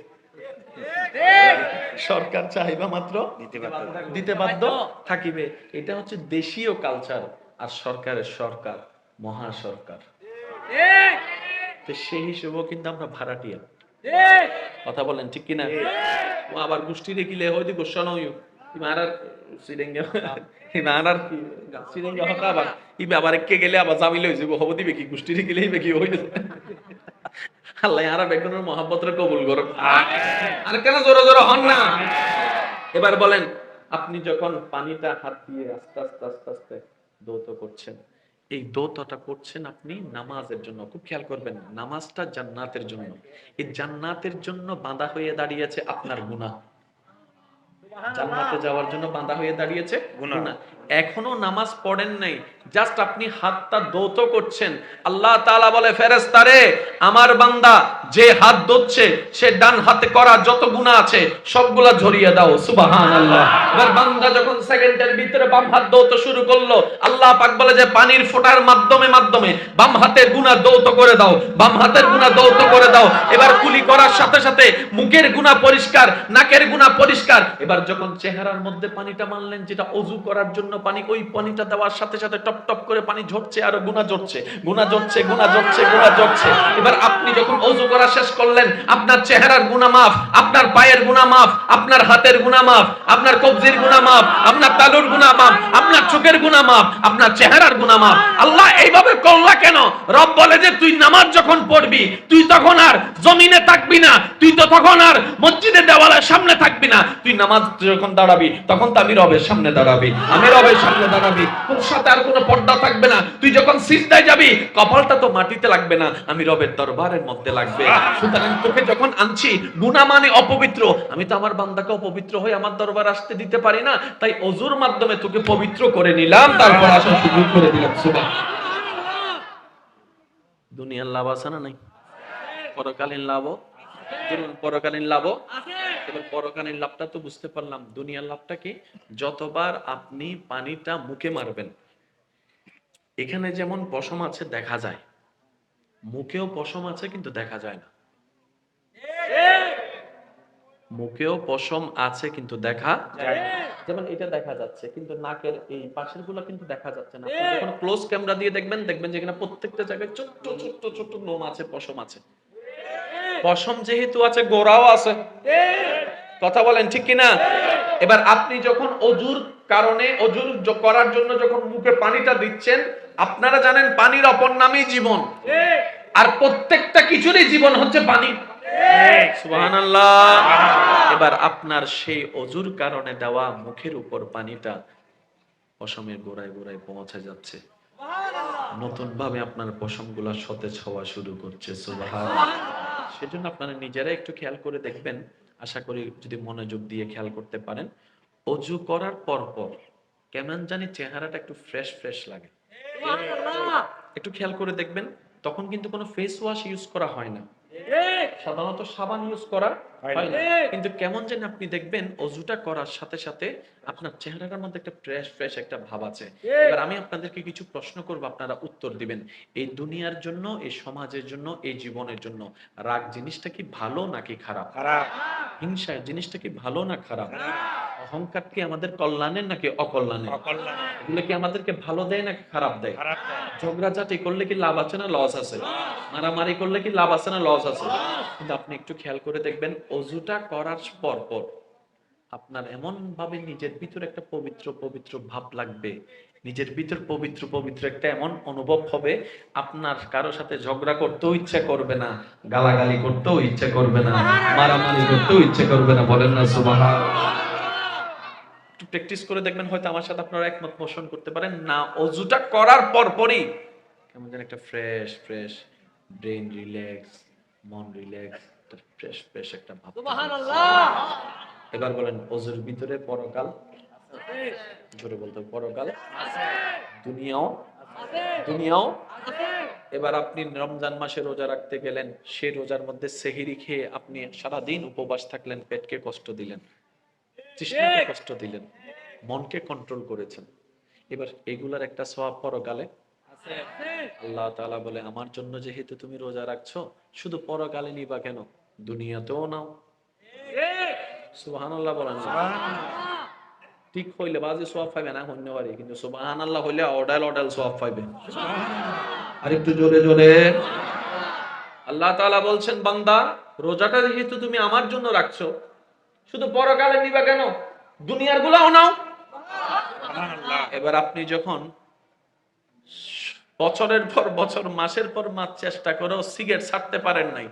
সরকার চাহিবা মাত্র দিতে বাধ্য না। দিতে বাধ্য থাকিবে। এটা হচ্ছে দেশীয় কালচার। আর সরকারের সরকার মহা সরকার, ঠিক তো সেই হিসেবেও কিন্তু আমরা ভাড়াটিয়া। ঠিক কথা বলেন ঠিক কিনা? ও আবার গোষ্ঠী রেখিলে হয়তো গোসা নয় ইমারার সিরেঙ্গা ইমারার কি সিরেঙ্গা হতা আবার ইবে আবার একে গেলে আবার জামিল হয়ে যাবে, হব দিবে কি গোষ্ঠী রেখিলে ইবে কি হইল। আল্লাহ আরা বেগুনের মহাব্বতরে কবুল করুন। আর কেন জোরে জোরে হন না? এবার বলেন, আপনি যখন পানিটা হাত দিয়ে আস্তে আস্তে আস্তে আস্তে দৌত করছেন, এই দৌতটা করছেন আপনি নামাজের জন্য। খুব খেয়াল করবেন, নামাজটা জান্নাতের জন্য। এই জান্নাতের জন্য বাঁধা হয়ে দাঁড়িয়েছে আপনার গুনাহ। জান্নাতে যাওয়ার জন্য বাঁধা হয়ে দাঁড়িয়েছে গুনাহ। গুনাহ। এখনো নামাজ পড়েন নাই, জাস্ট আপনি হাতটা দৌত করছেন। আল্লাহ তাআলা বলে, ফেরেশতারে আমার বান্দা যে হাত ধুচ্ছে, সে ডান হাতে করা যত গুনাহ আছে সবগুলা ঝরিয়ে দাও। সুবহানাল্লাহ। এবার বান্দা যখন সেকেন্ডের ভিতরে বাম হাত দৌত শুরু করলো, আল্লাহ পাক বলে যে পানির ফোঁটার মাধ্যমে বাম হাতের গুনাহ দৌত করে দাও, বাম হাতের গুনাহ দৌত করে দাও। এবার কুলি করার সাথে সাথে মুখের গুনাহ পরিষ্কার, নাকের গুনাহ পরিষ্কার। এবার যখন চেহারার মধ্যে পানিটা মানলেন, যেটা ওযু করার জন্য পানি, ওই পানিটা দেওয়ার সাথে সাথে টপ টপ করে পানি ঝরছে, আর গুনাহ ঝরছে, গুনাহ ঝরছে, গুনাহ ঝরছে, গুনাহ ঝরছে। এবার আপনি যখন ওযু করা শেষ করলেন, আপনার চেহারার গুনাহ মাফ, আপনার পায়ের গুনাহ মাফ, আপনার হাতের গুনাহ মাফ, আপনার কবজির গুনাহ মাফ, আপনার তালুর গুনাহ মাফ, আপনার চোখের গুনাহ মাফ, আপনার চেহারার গুনাহ মাফ। আল্লাহ এইভাবে করলা কেন? রব বলে যে তুই নামাজ যখন পড়বি, তুই তখন আর জমিনে থাকবি না, তুই তো তখন আর মসজিদের দেওয়ালের সামনে থাকবি না, তুই নামাজ যখন দাঁড়াবি তখন তো আমি রবের সামনে দাঁড়াবি, আমি রবের সামনে দাঁড়াবি, তোর সাথে আর কোনো পর্দা থাকবে না। তুই যখন সিজদায় যাবি, কপালটা তো মাটিতে লাগবে না, আমি রবের দরবারের মধ্যে লাগবে। সুতরাং তোকে যখন আনছি, গুনাহ মানে অপবিত্র, আমি তো আমার বান্দাকে অপবিত্র হয়ে আমার দরবার আসতে দিতে পারি না, তাই ওযুর মাধ্যমে তোকে পবিত্র করে নিলাম, তারপর আসা সুযোগ করে দিলাম। সুবহানাল্লাহ। দুনিয়ার লাভ আছে না নাই? পরকালীন লাভও, পরকালীন লাভও। এবার পরকালীন লাভটা তো বুঝতে পারলাম, দুনিয়ার লাভটা কি? যতবার আপনি পানিটা মুখে মারবেন, এখানে যেমন পশম আছে দেখা যায়, মুখেও পশম আছে কিন্তু দেখা যায় না। মুখেও পশম আছে কিন্তু দেখা যায় না। যেমন এটা দেখা যাচ্ছে কিন্তু নাকের এই পাশের গুলো কিন্তু দেখা যাচ্ছে না। আপনি যখন ক্লোজ ক্যামেরা দিয়ে দেখবেন, দেখবেন যে এখানে প্রত্যেকটা জায়গায় ছোট্ট ছোট্ট ছোট্ট লোম আছে, পশম আছে। পশম যেহেতু আছে, গোড়াও আছে। কথা বলেন ঠিক কিনা? এবার আপনি যখন অজুর কারণে, অজুর করার জন্য যখন মুখে পানিটা দিচ্ছেন, আপনারা জানেন পানির অপর নামই জীবন, আর প্রত্যেকটা কিছুরই জীবন হচ্ছে পানি। সুবহানাল্লাহ। এবার আপনার সেই অজুর কারণে দেওয়া মুখের উপর পানিটা পশমের গোড়ায় গোড়ায় পৌঁছে যাচ্ছে, নতুন ভাবে আপনার পশমগুলা সতেজ হওয়া শুরু করছে। সুবহানাল্লাহ। সেজন্য আপনারা নিজেরা একটু খেয়াল করে দেখবেন, আশা করি যদি মনোযোগ দিয়ে খেয়াল করতে পারেন, অজু করার পর পর কেমন জানি চেহারাটা একটু ফ্রেশ ফ্রেশ লাগে। একটু খেয়াল করে দেখবেন, তখন কিন্তু কোনো ফেস ওয়াশ ইউজ করা হয় না, সাধারণত সাবান ইউজ করা হয় না, কিন্তু কেমন যেন আপনি দেখবেন অজুটা করার সাথে সাথে আপনার চেহারাটার মধ্যে একটা ফ্রেশ ফ্রেশ একটা ভাব আছে। এবার আমি আপনাদেরকে কিছু প্রশ্ন করব, আপনারা উত্তর দিবেন। এই দুনিয়ার জন্য, এই সমাজের জন্য, এই জীবনের জন্য রাগ জিনিসটা কি ভালো নাকি খারাপ? খারাপ। হিংসা জিনিসটা কি ভালো না খারাপ? অহংকার কি আমাদের কল্যাণের নাকি অকল্যাণের? অকল্যাণ। এগুলো কি আমাদেরকে ভালো দেয় নাকি খারাপ দেয়? খারাপ দেয়। ঝগড়াঝাটি করলে কি লাভ আছে না লস আছে? মারামারি করলে কি লাভ আছে না লস আছে? কিন্তু আপনি একটু খেয়াল করে দেখবেন, অজুটা করার পর পর আপনার এমন ভাবে নিজের ভিতর একটা পবিত্র পবিত্র ভাব লাগবে, নিজের ভিতর পবিত্র পবিত্র একটা এমন অনুভব হবে, আপনার কারো সাথে ঝগড়া করতেও ইচ্ছা করবে না, গালাগালি করতেও ইচ্ছা করবে না, মারামারি করতেও ইচ্ছা করবে না। বলেন না সুবহানাল্লাহ। একটু প্র্যাকটিস করে দেখবেন, হয়তো আমার সাথে আপনারা একমত পোষণ করতে পারেন না। অজুটা করার পর পরই কেমন যেন একটা ফ্রেশ ফ্রেশ, ব্রেন রিল্যাক্স, মন রিল্যাক্স, ফ্রেশ ফ্রেশ একটা ভাব। এবার বলেন, অজুর ভিতরে পরকাল, জোরে বলতে হবে, পরকাল, দুনিয়াও, দুনিয়াও। এবার আপনি রমজান মাসে রোজা রাখতে গেলেন, সেই রোজার মধ্যে সেহরি খেয়ে আপনি সারাদিন উপবাস থাকলেন, পেটকে কষ্ট দিলেন, তৃষ্ণাকে কষ্ট দিলেন, মনকে কন্ট্রোল করেছেন। এবার এগুলার একটা সওয়াব পরকালে আল্লাহ তাআলা বলে, আমার জন্য যেহেতু তুমি রোজা রাখছো, শুধু পরকালে নিবা কেন, দুনিয়াতেও নাও। সুবহানাল্লাহ বলেন না? ঠিক হইলে বাজে সওয়াব পাইবে না হইতে পারে, কিন্তু সুবহানাল্লাহ হইলে অডাল অডাল সওয়াব পাইবে। আর একটু জোরে জোরে। আল্লাহ তাআলা বলছেন, বান্দা রোজাটা যেহেতু তুমি আমার জন্য রাখছো, শুধু পরকালে নিবা কেন, দুনিয়ার গুলাও নাও। এবার আপনি যখন বছরের পর বছর, মাসের পর মাস চেষ্টা করেও সিগারেট ছাড়তে পারেন নাই,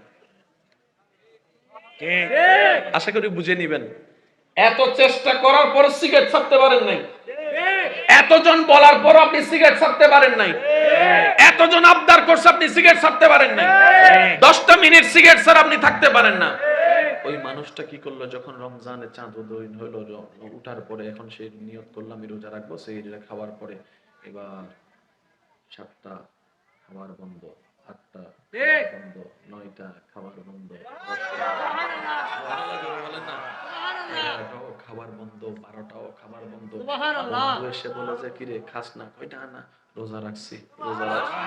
আশা করি বুঝে নিবেন, এত চেষ্টা করার পর সিগারেট ছাড়তে পারেন নাই, এতজন বলার পর আপনি সিগারেট ছাড়তে পারেন নাই, এতজন আবদার করছে আপনি সিগারেট ছাড়তে পারেন নাই, 10টা মিনিট সিগারেট ছাড়া আপনি থাকতে পারেন না। ওই মানুষটা কি করলো, যখন রমজানের চাঁদ উদয় হলো, উঠার পরে এখন সে নিয়ত করলো আমি রোজা রাখবো, সেই খাওয়ার পরে এবার 7টা খাবার বন্ধ, 8টা বন্ধ, 9টা খাবার বন্ধ, 10টা বলেন না, 11টাও খাবার বন্ধ, 12টাও খাবার বন্ধ। বন্ধু এসে বলে যে কিরে খাস না, কয়টা না, রোজা রাখছি, রোজা রাখছি।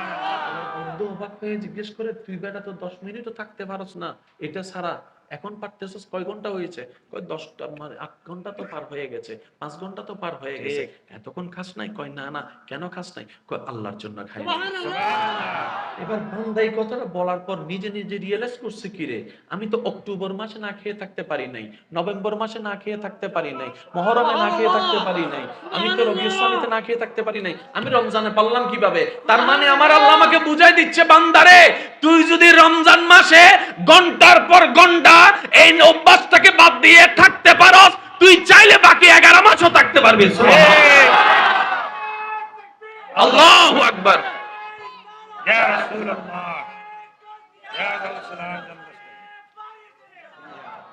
বন্ধু অবাক হয়ে জিজ্ঞেস করে, তুই বেটা তো 10 মিনিটও থাকতে পারছ না, এটা ছাড়া এখন পারতেছস, কয় ঘন্টা হয়েছে, কয় 10টা, মানে 8 ঘন্টা তো পার হয়ে গেছে, 5 ঘন্টা তো পার হয়ে গেছে, এতক্ষণ খাস নাই, কয় না না, কেন খাস নাই, কয় আল্লাহর জন্য খাই। এবার বান্দা এই কথাটা বলার পর নিজে নিজে রিয়েলাইজ করছে, কি রে, আমি তো অক্টোবর মাসে না খেয়ে থাকতে পারি নাই, নভেম্বর মাসে না খেয়ে থাকতে পারি নাই, মুহররমে না খেয়ে থাকতে পারি নাই, আমি তো রবিউল সানিতে না খেয়ে থাকতে পারি নাই, আমি রমজানে পারলাম কিভাবে? তার মানে আমার আল্লাহ আমাকে বুঝাই দিচ্ছে, বান্দারে তুই যদি রমজান মাসে ঘন্টার পর ঘন্টা এই অভ্যাসটাকে বাদ দিয়ে থাকতে পারস, তুই চাইলে বাকি 11 মাসও থাকতে পারবি। সুবহানাল্লাহ, আল্লাহু আকবার। ইয়া রাসূলুল্লাহ, ইয়া রাসূলুল্লাহ।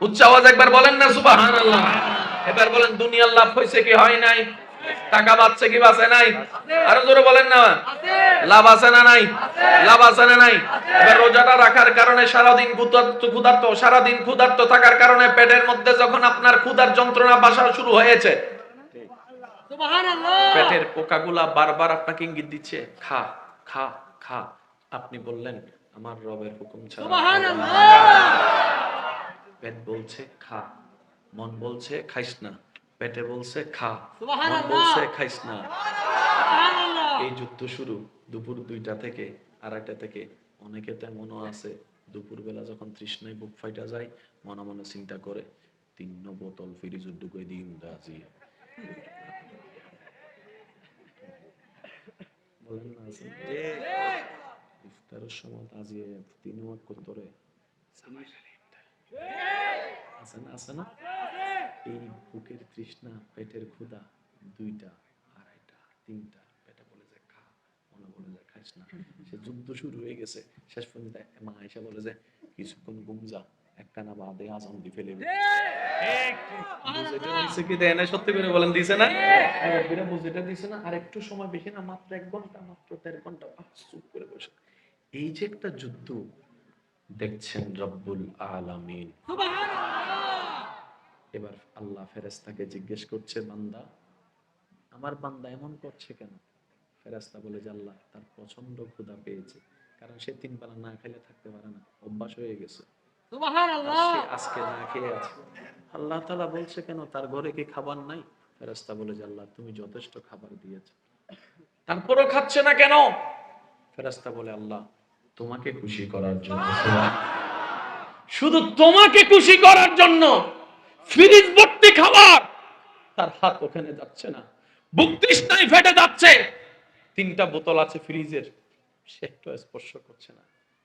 উচ্চ আওয়াজ একবার বলেন না সুবহানাল্লাহ। এবার বলেন, দুনিয়ার লাভ হইছে কি হয় নাই, টাকা বাঁচছে কি বাঁচে নাই, আরো জোরে বলেন না, লাভ আছে না নাই, লাভ আছে না নাই। এবার রোজাটা রাখার কারণে সারাদিন ক্ষুধার্ত, সারাদিন ক্ষুধার্ত থাকার কারণে পেটের মধ্যে যখন আপনার ক্ষুধার যন্ত্রণা বাসা শুরু হয়েছে, পেটের পোকাগুলা বারবার আপনাকে ইঙ্গিত দিচ্ছে, খা খা খা, আপনি বললেন আমার রবের হুকুম ছাড়া, পেট বলছে খা, মন বলছে খাইস না, পেটে বলছে খা, মন বলছে খাইস না। এই যুদ্ধ শুরু দুপুর 2টা থেকে, 2:30 থেকে। অনেকে তো এমনও আছে, দুপুর বেলা যখন তৃষ্ণায় বুক ফাইটা যায়, মনে মনে চিন্তা করে 3 বোতল ফ্রিজ ঢুকে দিন রাজি। বলেন না, আছে ইফতারের সময় আজিয়ে 3 ওয়াক্ত করে আছে না, আছে না? এই বুকের তৃষ্ণা, পেটের ক্ষুধা, 2টা 2.5টা 3টা, পেটে বলে যে খা, মনে বলে যে খাইস না। সে যুদ্ধ শুরু হয়ে গেছে, শেষ পর্যন্ত মা এসে বলে যে কিছুক্ষণ ঘুম যা, একটানা বাদে আজান দি ফেলে দিছে কি দেয় না? সত্যি করে বলেন, দিছে না? বিনা বুঝেটা দিছে না? আর একটু সময় বেশি না, মাত্র 1 ঘন্টা, মাত্র 1.5 ঘন্টা চুপ করে বসে। এই যে একটা যুদ্ধ দেখছেন রব্বুল আলামিন। এবার আল্লাহ ফেরেশতাকে জিজ্ঞেস করছে, বান্দা, আমার বান্দা এমন করছে কেন? ফেরেশতা বলে যে আল্লাহ, তার প্রচন্ড ক্ষুধা পেয়েছে, কারণ সে 3 বেলা না খেলে থাকতে পারে না, অভ্যাস হয়ে গেছে। সুবহানাল্লাহ। সে আজকে না খেয়ে আছে। আল্লাহ তাআলা বলছে কেন, তার ঘরে কি খাবার নাই? ফেরেশতা বলে যে আল্লাহ, তুমি যথেষ্ট খাবার দিয়েছো, তারপরও খাচ্ছে না কেন? ফেরেশতা বলে আল্লাহ, তোমাকে খুশি করার জন্য। শুধু তোমাকে খুশি করার জন্য ফ্রিজ ভর্তি খাবার, তার হাত ওখানে যাচ্ছে না, বুক তৃষ্ণায় ফেটে যাচ্ছে, 3টা বোতল আছে ফ্রিজের, সে একটু স্পর্শ করছে না।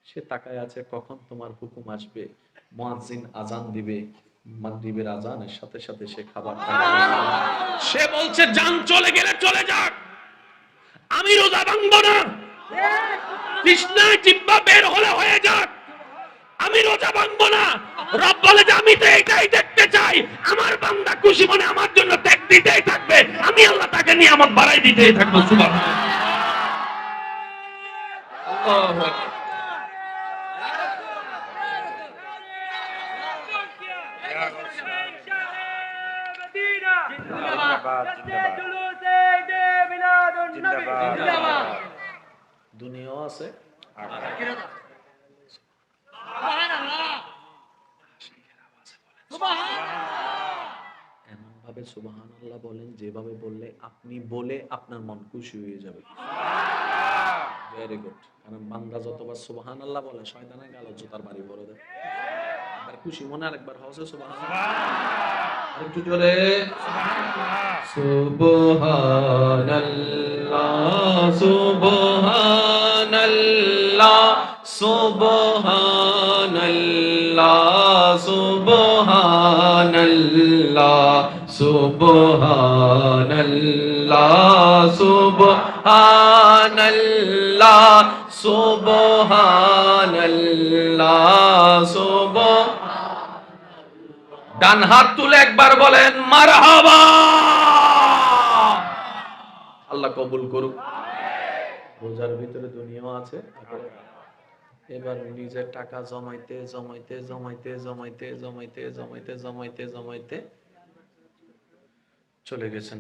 সে তাকায় আছে কখন তোমার হুকুম আসবে, মুয়াজ্জিন আজান দিবে, মাগরিবের আজানের সাথে সাথে সে খাবারটা খাবে। সে বলছে জান চলে গেলে চলে যাক, আমি রোজা ভাঙবো না, তৃষ্ণায় জিহ্বা বের হলে হয়ে যাক, আমি রোজা ভাঙবো না। রব বলে যে আমি তো এটাই দেখতে চাই, আমার বান্দা খুশি মনে আমার জন্য ত্যাগ দিতেই থাকবে, আমি আল্লাহ তাকে নিয়ামত বাড়াই দিতেই থাকবো। সুবহানাল্লাহ। আল্লাহু আকবার। Ya Rasulullah. Zindabad, zindabad. Zindabad. দুনিয়াও আছে, এমন ভাবে সুবহানাল্লাহ বলেন যেভাবে বললে আপনি বলে আপনার মন খুশি হয়ে যাবে। Very good. কারণ বান্দা যতবার সুবহানাল্লাহ বলে, শয়তানের গালে জুতার বাড়ি ভরে দেয়। একবার খুশি মনে আরেকবার হসে সুবহানাল্লাহ, আরেকটু জোরে সুবহানাল্লাহ, সুবহানাল্লাহ, সুবহানাল্লাহ, সুবহানাল্লাহ, সুবহানাল্লাহ, সুবহানাল্লাহ, সুবহানাল্লাহ। ডান হাত তুলে একবার বলেন মারহাবা। আল্লাহ কবুল করুক। রোজার ভিতরে দুনিয়াও আছে। এবার নিজের টাকা জমাইতে জমাইতে জমাইতে জমাইতে জমাইতে জমাইতে জমাইতে জমাইতে চলে গেছেন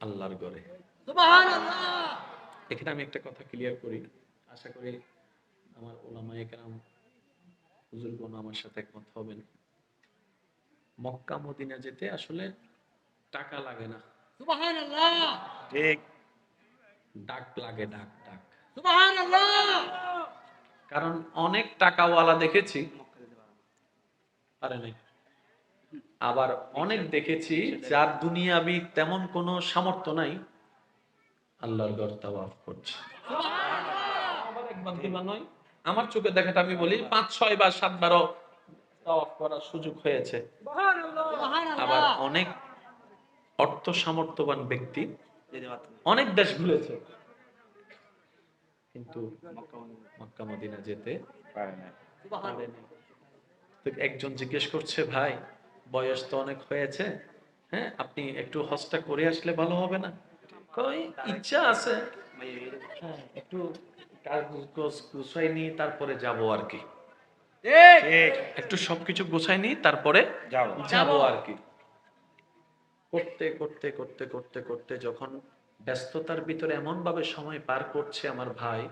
আল্লাহর ঘরে। সুবহানাল্লাহ। এখানে আমি একটা কথা ক্লিয়ার করি, আশা করি আমার উলামায়ে কেরাম হুজুরগণ আমার সাথে একমত হবেন। মক্কা মদিনা যেতে আসলে টাকা লাগে না, সুবহানাল্লাহ। ঠিক। ডাক লাগে, ডাক ডাক। সুবহানাল্লাহ। কারণ অনেক টাকাওয়ালা দেখেছি পারে নাই, আবার অনেক দেখেছি যার দুনিয়াবি তেমন কোনো সামর্থ্য নাই, আল্লাহর ঘর তাওয়াফ করছে। আবার একবার দুবার নয়, আমার চোখে দেখাটা আমি বলি 5-6 বার 7 বারও তাওয়াফ করার সুযোগ হয়েছে। আবার অনেক অর্থ সামর্থ্যবান ব্যক্তি অনেক দেশ ঘুরেছে, কিন্তু মক্কা মদিনা যেতে পারে পারেনি। তো একজন জিজ্ঞেস করছে, ভাই বয়স তো অনেক হয়েছে, হ্যাঁ আপনি একটু হজটা করে আসলে ভালো হবে না? কই ইচ্ছা আছে, হ্যাঁ একটু কাজ গুছাই নি তারপরে যাব আর কি, ঠিক। একটু সবকিছু গুছাই নি তারপরে যাও। যাব আর কি। করতে করতে করতে করতে করতে যখন ব্যস্ততার ভিতরে এমন ভাবে সময় পার করছে আমার ভাই,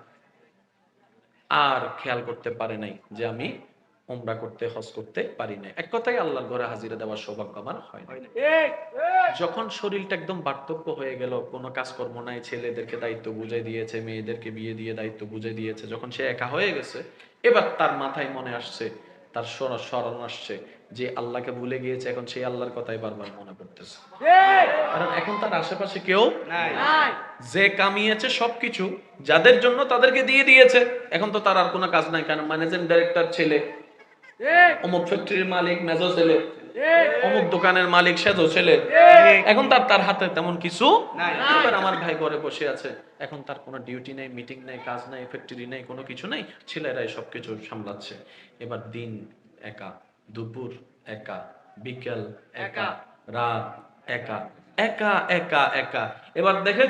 আর খেয়াল করতে পারে নাই যে আমি উমরা করতে হজ করতে পারি না। এক কথায় আল্লাহর ঘরে হাজিরা দেওয়ার সৌভাগ্য আমার হয় না। যখন শরীরটা একদম বার্ধক্য হয়ে গেল, কোনো কাজকর্ম নাই, ছেলেদেরকে দায়িত্ব বুঝাই দিয়েছে, মেয়েদেরকে বিয়ে দিয়ে দায়িত্ব বুঝাই দিয়েছে, যখন সে একা হয়ে গেছে, এবার তার মাথায় মনে আসছে, তার স্মরণ আসছে যে আল্লাহকে ভুলে গিয়েছে, এখন সেই আল্লাহর কথাই বারবার মনে করতেছে। কারণ এখন তার আশেপাশে কেউ নাই। যে কামিয়েছে সবকিছু, যাদের জন্য তাদেরকে দিয়ে দিয়েছে, এখন তো তার আর কোনো কাজ নাই, কারণ ম্যানেজিং ডাইরেক্টর ছেলে, ঠিক অমুক ফ্যাক্টরির মালিক মেজো ছেলে, ঠিক অমুক দোকানের মালিক সেজো ছেলে। ঠিক এখন তার হাতে তেমন কিছু নাই। এবার আমার ভাই ঘরে বসে আছে, এখন তার কোনো ডিউটি নেই, মিটিং নেই, কাজ নেই, ফ্যাক্টরি নেই, কোনো কিছু নেই, ছেলেরাই সবকিছু সামলাচ্ছে। এবার দিন একা, দুপুর একা, বিকেল একা, রাত একা, একা একা একা। এবার দেখে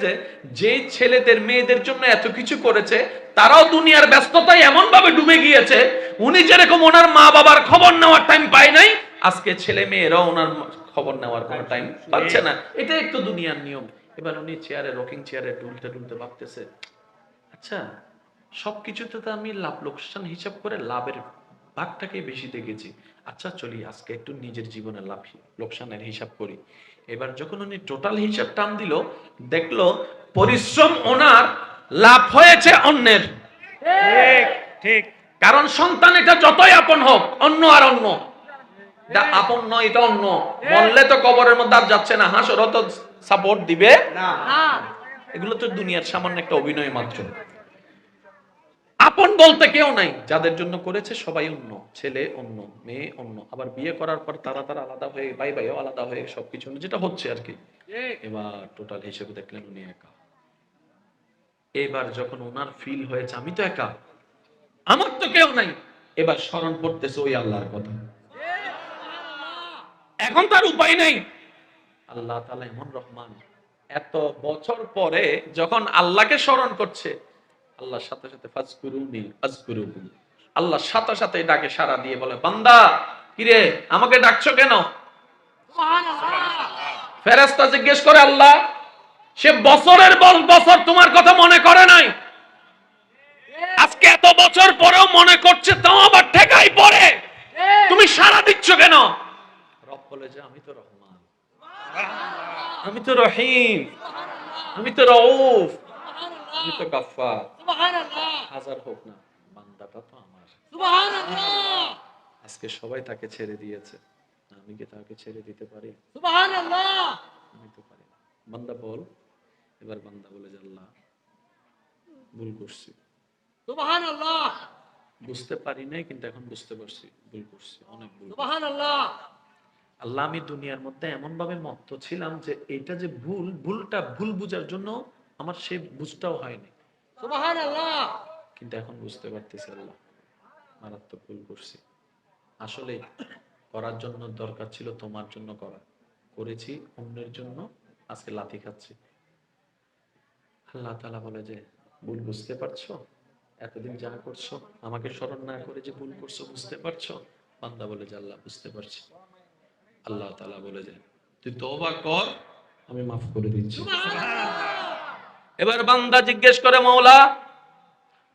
যে ছেলেদের মেয়েদের জন্য এত কিছু করেছে, তারাও দুনিয়ার ব্যস্ততায় এমন ভাবে ডুবে গিয়েছে, উনি যেরকম ওনার মা বাবার খবর নেওয়ার টাইম পায় নাই, আজকে ছেলে মেয়েরাও ওনার খবর নেওয়ার কোনো টাইম পাচ্ছে না। এটা একটু দুনিয়ার নিয়ম। এবার উনি চেয়ারে, রকিং চেয়ারে ডুলতে ডুলতে ভাবতেছে, আচ্ছা সবকিছুতে তো আমি লাভ লোকসান হিসাব করে লাভের ভাগটাকেই বেশি দেখেছি, আচ্ছা চলি আজকে একটু নিজের জীবনের লাভ লোকসানের হিসাব করি। এবার যখন উনি টোটাল হিসাব টান দিল, দেখলো পরিশ্রম ওনার, লাভ হয়েছে অন্যের। ঠিক ঠিক কারণ সন্তান এটা যতই আপন হোক, অন্য আর অন্য, এটা আপন নয়, এটা অন্য। বললে তো কবরের মধ্যে আর যাচ্ছে না, হাসরও তো সাপোর্ট দিবে না না এগুলো তো দুনিয়ার সামান্য একটা অভিনয় মাত্র। আপন বলতে কেউ নাই, যাদের জন্য করেছে সবাই অন্য, ছেলে অন্য, মেয়ে অন্য, আবার বিয়ে করার পর তারা আলাদা হয়ে, ভাই ভাইও আলাদা হয়ে সবকিছু যেটা হচ্ছে আর কি। ঠিক এবার টোটাল হিসেবে দেখলেন উনি একা। এবার যখন ওনার ফিল হয়েছে আমি তো একা, আমার তো কেউ নাই, এবার স্মরণ করতেছে ওই আল্লাহর কথা। এখন তার উপায় নাই। আল্লাহ তাআলা এমন রহমান, এত বছর পরে যখন আল্লাহকে স্মরণ করছে, আল্লাহর সাথে সাথে ফাজকুরুনি আযকুরুকুম, আল্লাহর সাথে সাথে ডাকে সাড়া দিয়ে বলে, বান্দা কিরে আমাকে ডাকছো কেন? সুবহানাল্লাহ ফেরেশতা জিজ্ঞেস করে, আল্লাহ সে বছরের বছর তোমার কথা মনে করে নাই, আজকে এত বছর পরেও মনে করছে, তাও আবার ঠেকাই পড়ে, তুমি সাড়া দিচ্ছ কেন? রব বলে যে আমি তো রহমান, আমি তো রহিম, আমি তো রউফ, আমি তো গাফফার। সুবহানাল্লাহ হাজার হোক না, বান্দাটা তো আমার। সুবহানাল্লাহ আজকে সবাই তাকে ছেড়ে দিয়েছে, আমি কি তাকে ছেড়ে দিতে পারি? সুবহানাল্লাহ আমি তো পারি না। বান্দা বল। এবার বান্দা বলে যে আল্লাহ ভুল করছি, সুবহানাল্লাহ বুঝতে পারি নাই, কিন্তু এখন বুঝতে পারছি ভুল করছি, অনেক ভুল করছি। সুবহানাল্লাহ আল্লাহ আমি দুনিয়ার মধ্যে এমন ভাবে মত্ত ছিলাম যে এটা যে ভুলটা ভুল বুঝার জন্য আমার সে বুঝটাও হয়নি, সুবহানাল্লাহ কিন্তু এখন বুঝতে পারতেছি আল্লাহ মারাত্মক ভুল করছি। আসলে করার জন্য দরকার ছিল তোমার জন্য করা, করেছি অন্যের জন্য, আজকে লাথি খাচ্ছি। আল্লাহ তাআলা বলে যে ভুল বুঝতে পারছো, এতদিন যা করছো আমাকে স্মরণ না করে যে ভুল করছো বুঝতে পারছো? বান্দা বলে যে আল্লাহ বুঝতে পারছি। আল্লাহ তাআলা বলে যে তুই তওবা কর, আমি মাফ করে দিচ্ছি। এবার বান্দা জিজ্ঞেস করে, মাওলা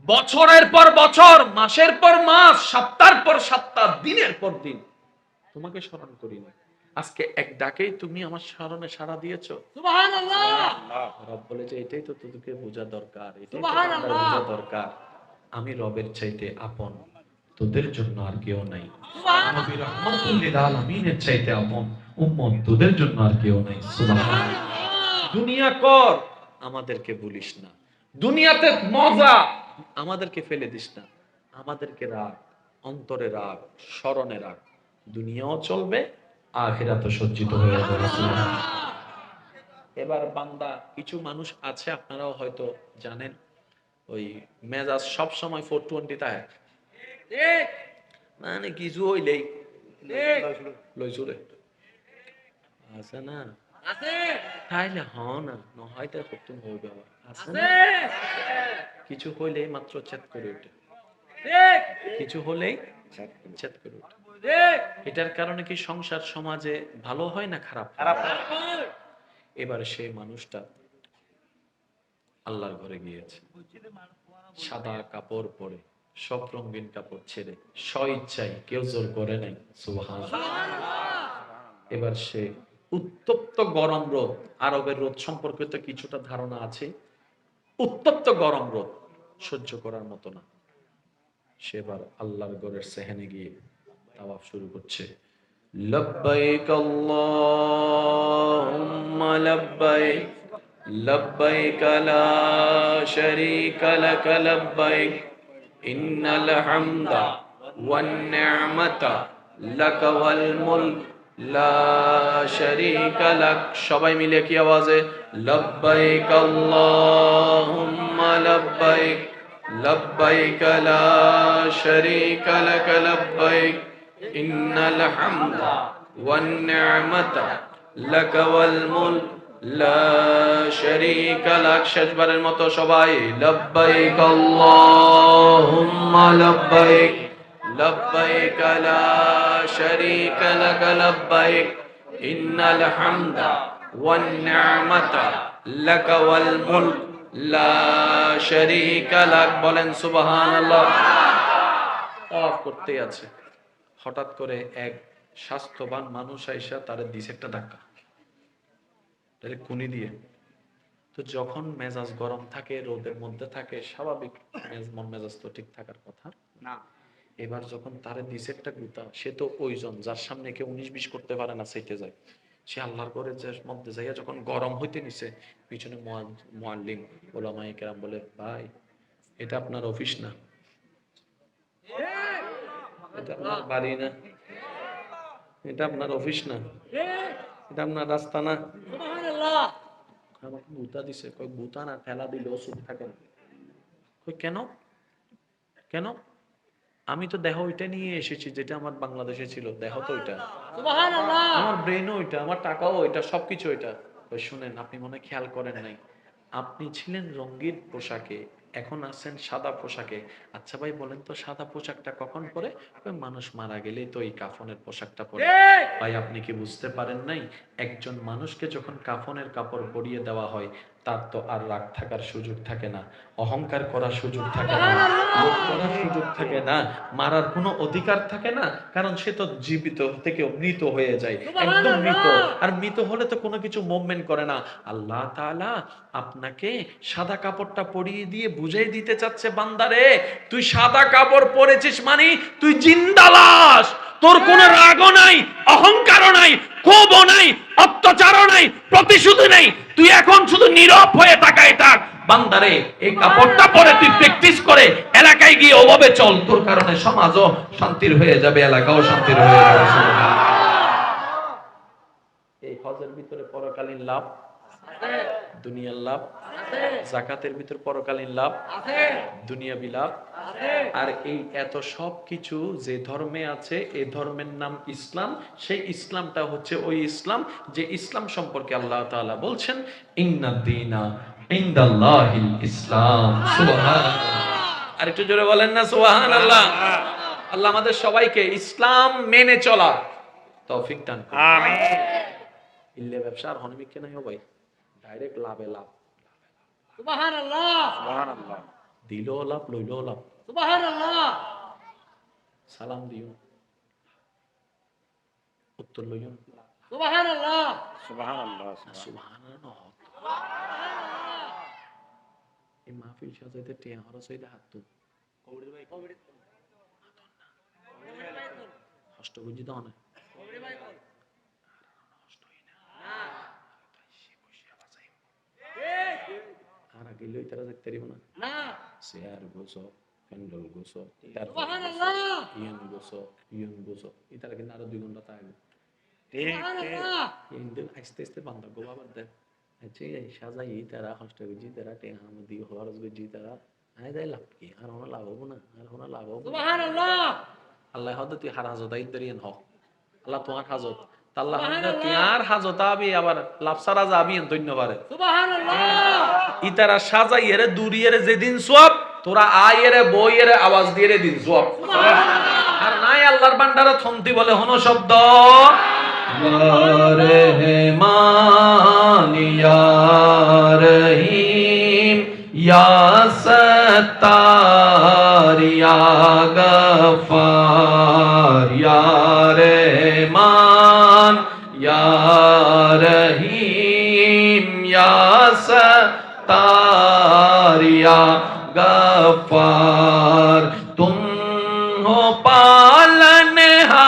বছরের পর বছর, মাসের পর মাস, সপ্তাহের পর সপ্তাহ, দিনের পর দিন তোমাকে স্মরণ করি না, আজকে এক ডাকেই তুমি আমার স্মরণে সাড়া দিয়েছো। সুবহানাল্লাহ রব বলে যে এটাই তো তোকে বোঝা দরকার, এটাই তো সুবহানাল্লাহ। বান্দার বোঝা দরকার, আমি রবের চাইতে আপন, তোদের জন্য আর কেউ নাই। সুবহানাল্লাহ নবী রাহমাতুল লিল আলামিনের চাইতে আপন উম্মত তোদের জন্য আর কেউ নাই। সুবহানাল্লাহ। দুনিয়া কর, আমাদেরকে বলিস না, দুনিয়াতে মজা, আমাদেরকে ফেলে দিস না, আমাদেরকে রাখ, অন্তরে রাখ, স্মরণে রাখ, দুনিয়াও চলবে, আখিরাতও সজ্জিত হয়ে যাবে। সুবহানাল্লাহ। এবার বান্দা, কিছু মানুষ আছে আপনারাও হয়তো জানেন, ওই মেজাজ সব সময় 420 থাকে, ঠিক মানে কিছু হইলেই ঠিক লই চলে আছে না, আছে তাইলে না নহয়তো তুমি হইবে আবার আছে না, আছে কিছু হইলেই মাত্র চেত করে ওঠে, ঠিক কিছু হলেই চেত করে ওঠে। ঠিক এটার কারণে কি সংসার সমাজে ভালো হয় না খারাপ হয়? খারাপ এবার সেই মানুষটা আল্লাহর ঘরে গিয়েছে, সাদা কাপড় পরে, সব রঙিন কাপড় ছেড়ে, স্বইচ্ছায়, কেউ জোর করে নাই। সুবহানাল্লাহ। এবার সে উত্তপ্ত গরম রোদ, আরবের রোদ সম্পর্কে তো কিছুটা ধারণা আছে, উত্তপ্ত গরম রোদ সহ্য করার মতো না, সে এবার আল্লাহর ঘরের সেহেনে গিয়ে তাওয়াফ শুরু করছে। লব্বাইক আল্লাহুম্মা লব্বাইক, লব্বাইক লা শারীকা লাক লব্বাইক, ইন্নাল হামদা ওয়ান নি'মাতা লাকা ওয়াল মুলক লা শারীকা লাক। সবাই মিলে কি আওয়াজে লব্বাইক আল্লাহুম্মা লব্বাইক লব্বাইক লা শারীকা লাক লব্বাইক ইন্নাল হামদা ওয়ান নি'মাতা লাকা ওয়াল মুলক লা শারীকা লাক। শেষবারের মতো সবাই লব্বাইক আল্লাহুম্মা লব্বাইক লব্বাইক লা শারীকা লাক লব্বাইক ইন্নাল হামদা ওয়ান নি'মাতা লাকা ওয়াল মুলক লা শারীকা লাক। বলেন সুবহানাল্লাহ। তাওয়াফ করতে আছে, হঠাৎ করে এক স্বাস্থ্যবান মানুষ আইসা তার দিছে একটা ধাক্কা, তাহলে কুনি দিয়ে। তো যখন মেজাজ গরম থাকে, রোদের মধ্যে থাকে, স্বাভাবিক মন মেজাজ তো ঠিক থাকার কথা না। এবার যখন তারে দিছে একটা গুতা, সে তো ওইজন যার সামনে কেউ 19-20 করতে পারে না, চাইতে যায়। সে আল্লাহর ঘরে মধ্যে যাইয়া যখন গরম হইতে নিছে, পিছনে মুআল্লিম ওলামায়ে কেরাম বলে, ভাই এটা আপনার অফিস না, এটা আপনার বাড়ি না, এটা আপনার অফিস না, এটা আপনার রাস্তা না। সুবহানাল্লাহ। আমাকে গুতা দিছে, কই গুতা না ঠেলা দিলে ওষুধ থাকে না। কই কেন কেন? আমি তো দেহ ওইটা নিয়ে এসেছি যেটা আমার বাংলাদেশে ছিল, দেহ তো ওইটা, সুবহানাল্লাহ। আমার ব্রেনও ওইটা, আমার টাকাও ওইটা, সবকিছু ওইটা। ওই শুনেন, আপনি মনে হয় খেয়াল করেন নাই, আপনি ছিলেন রঙিন পোশাকে, এখন আছেন সাদা পোশাকে। আচ্ছা ভাই বলেন তো, সাদা পোশাকটা কখন পরে? মানুষ মারা গেলেই তো এই কাফনের পোশাকটা পরে। ঠিক। ভাই আপনি কি বুঝতে পারেন নাই, একজন মানুষকে যখন কাফনের কাপড় পরিয়ে দেওয়া হয়, তার তো আর রাগ থাকার সুযোগ থাকে না, অহংকার করার সুযোগ থাকে না, লোভ করার সুযোগ থাকে না, মারার কোনো অধিকার থাকে না, কারণ সে তো জীবিত থেকে মৃত হয়ে যায়, একদম মৃত। আর মৃত হলে তো কোনো কিছু মুভমেন্ট করে না। আল্লাহ তাআলা আপনাকে সাদা কাপড়টা পরিয়ে দিয়ে বুঝাই দিতে চাচ্ছে, বান্দারে তুই সাদা কাপড় পরেছিস মানে তুই জিন্দা লাশ, তোর কোনো রাগও নাই, অহংকারও নাই, ক্ষোভও নাই, অত্যাচারও নাই, প্রতিশোধ নাই। তুই এখন শুধু নীরব হয়ে তাকায় থাক। বান্দারে এই কাপড়টা পরে তুই প্র্যাকটিস করে এলাকায় গিয়ে ওভাবে চল, তোর কারণে সমাজও শান্তির হয়ে যাবে, এলাকাও শান্তির হয়ে যাবে। এই হজের ভিতরে পরকালীন লাভ, দুনিয়ার লাভ, যাকাতের ভিতর পরকালীন লাভ, দুনিয়াবি লাভ। আর এই এত সব কিছু যে ধর্মে আছে, এই ধর্মের নাম ইসলাম। সেই ইসলামটা হচ্ছে ওই ইসলাম যে ইসলাম সম্পর্কে আল্লাহ তাআলা বলছেন, ইন্নাদ-দীনা ইনদাল্লাহিল ইসলাম। সুবহানাল্লাহ। আর একটু জোরে বলেন না সুবহানাল্লাহ। আল্লাহ আমাদের সবাইকে ইসলাম মেনে চলা তৌফিক দান করুন। আমিন। ইল্লে ব্যবসা আর হনমিক কে নাই ও ভাই, ডাইরেক্ট লাভে লাভ। সুবহানাল্লাহ। সুবহানাল্লাহ। দিলেও লাভ, লইলেও লাভ। সুবহানাল্লাহ। সালাম দিও, উত্তর লইও। সুবহানাল্লাহ। সুবহানাল্লাহ। সুবহানাল্লাহ। এই মাহফিল সাজাইতে টিয়া খরচ হইতে হাত তো কষ্ট বুঝি দাও না, আর আগে লই তারা দেখতে পারিব না। না। চেয়ার গোছো, প্যান্ডেল গোছো, সুবহানাল্লাহ। ইয়ন গোছো, ইতারা কিন্তু আরো 2 ঘন্টা থাকবে। ঠিক ঠিক। সুবহানাল্লাহ। কিন্তু আস্তে আস্তে বান্ধব গো বাবার দেন আচ্ছা সাজাই তারা কষ্ট বুঝি তারা টেহা দি খরচ বুঝি তারা আয় দেয় লাভ কি, আর কোনো লাভ হবো না, আর কোনো লাভ হবো না। সুবহানাল্লাহ। আল্লাহ হয়তো তুই হার হাজত আইদারিয়েন হ, আল্লাহ তোমার হাজত আল্লাহ তুই আর হাজত আবি আবার লাভ সারা যাবি ধন্যবাদ। সুবহানাল্লাহ। ইতারা সাজাই এরে দুরিয়ে যেদিন সব তোরা আয় এরে বই এরে আওয়াজ দিয়ে রে দিন সব। আর নাই আল্লাহর বান্দারা থমতি বলে হনো শব্দ ইয়া রহমান ইয়া রহিম ইয়া সত্তার ইয়া গফার ইয়া রহমান ইয়া রহিম ইয়া সত্তার ইয়া গফার তুম हो पालनहार।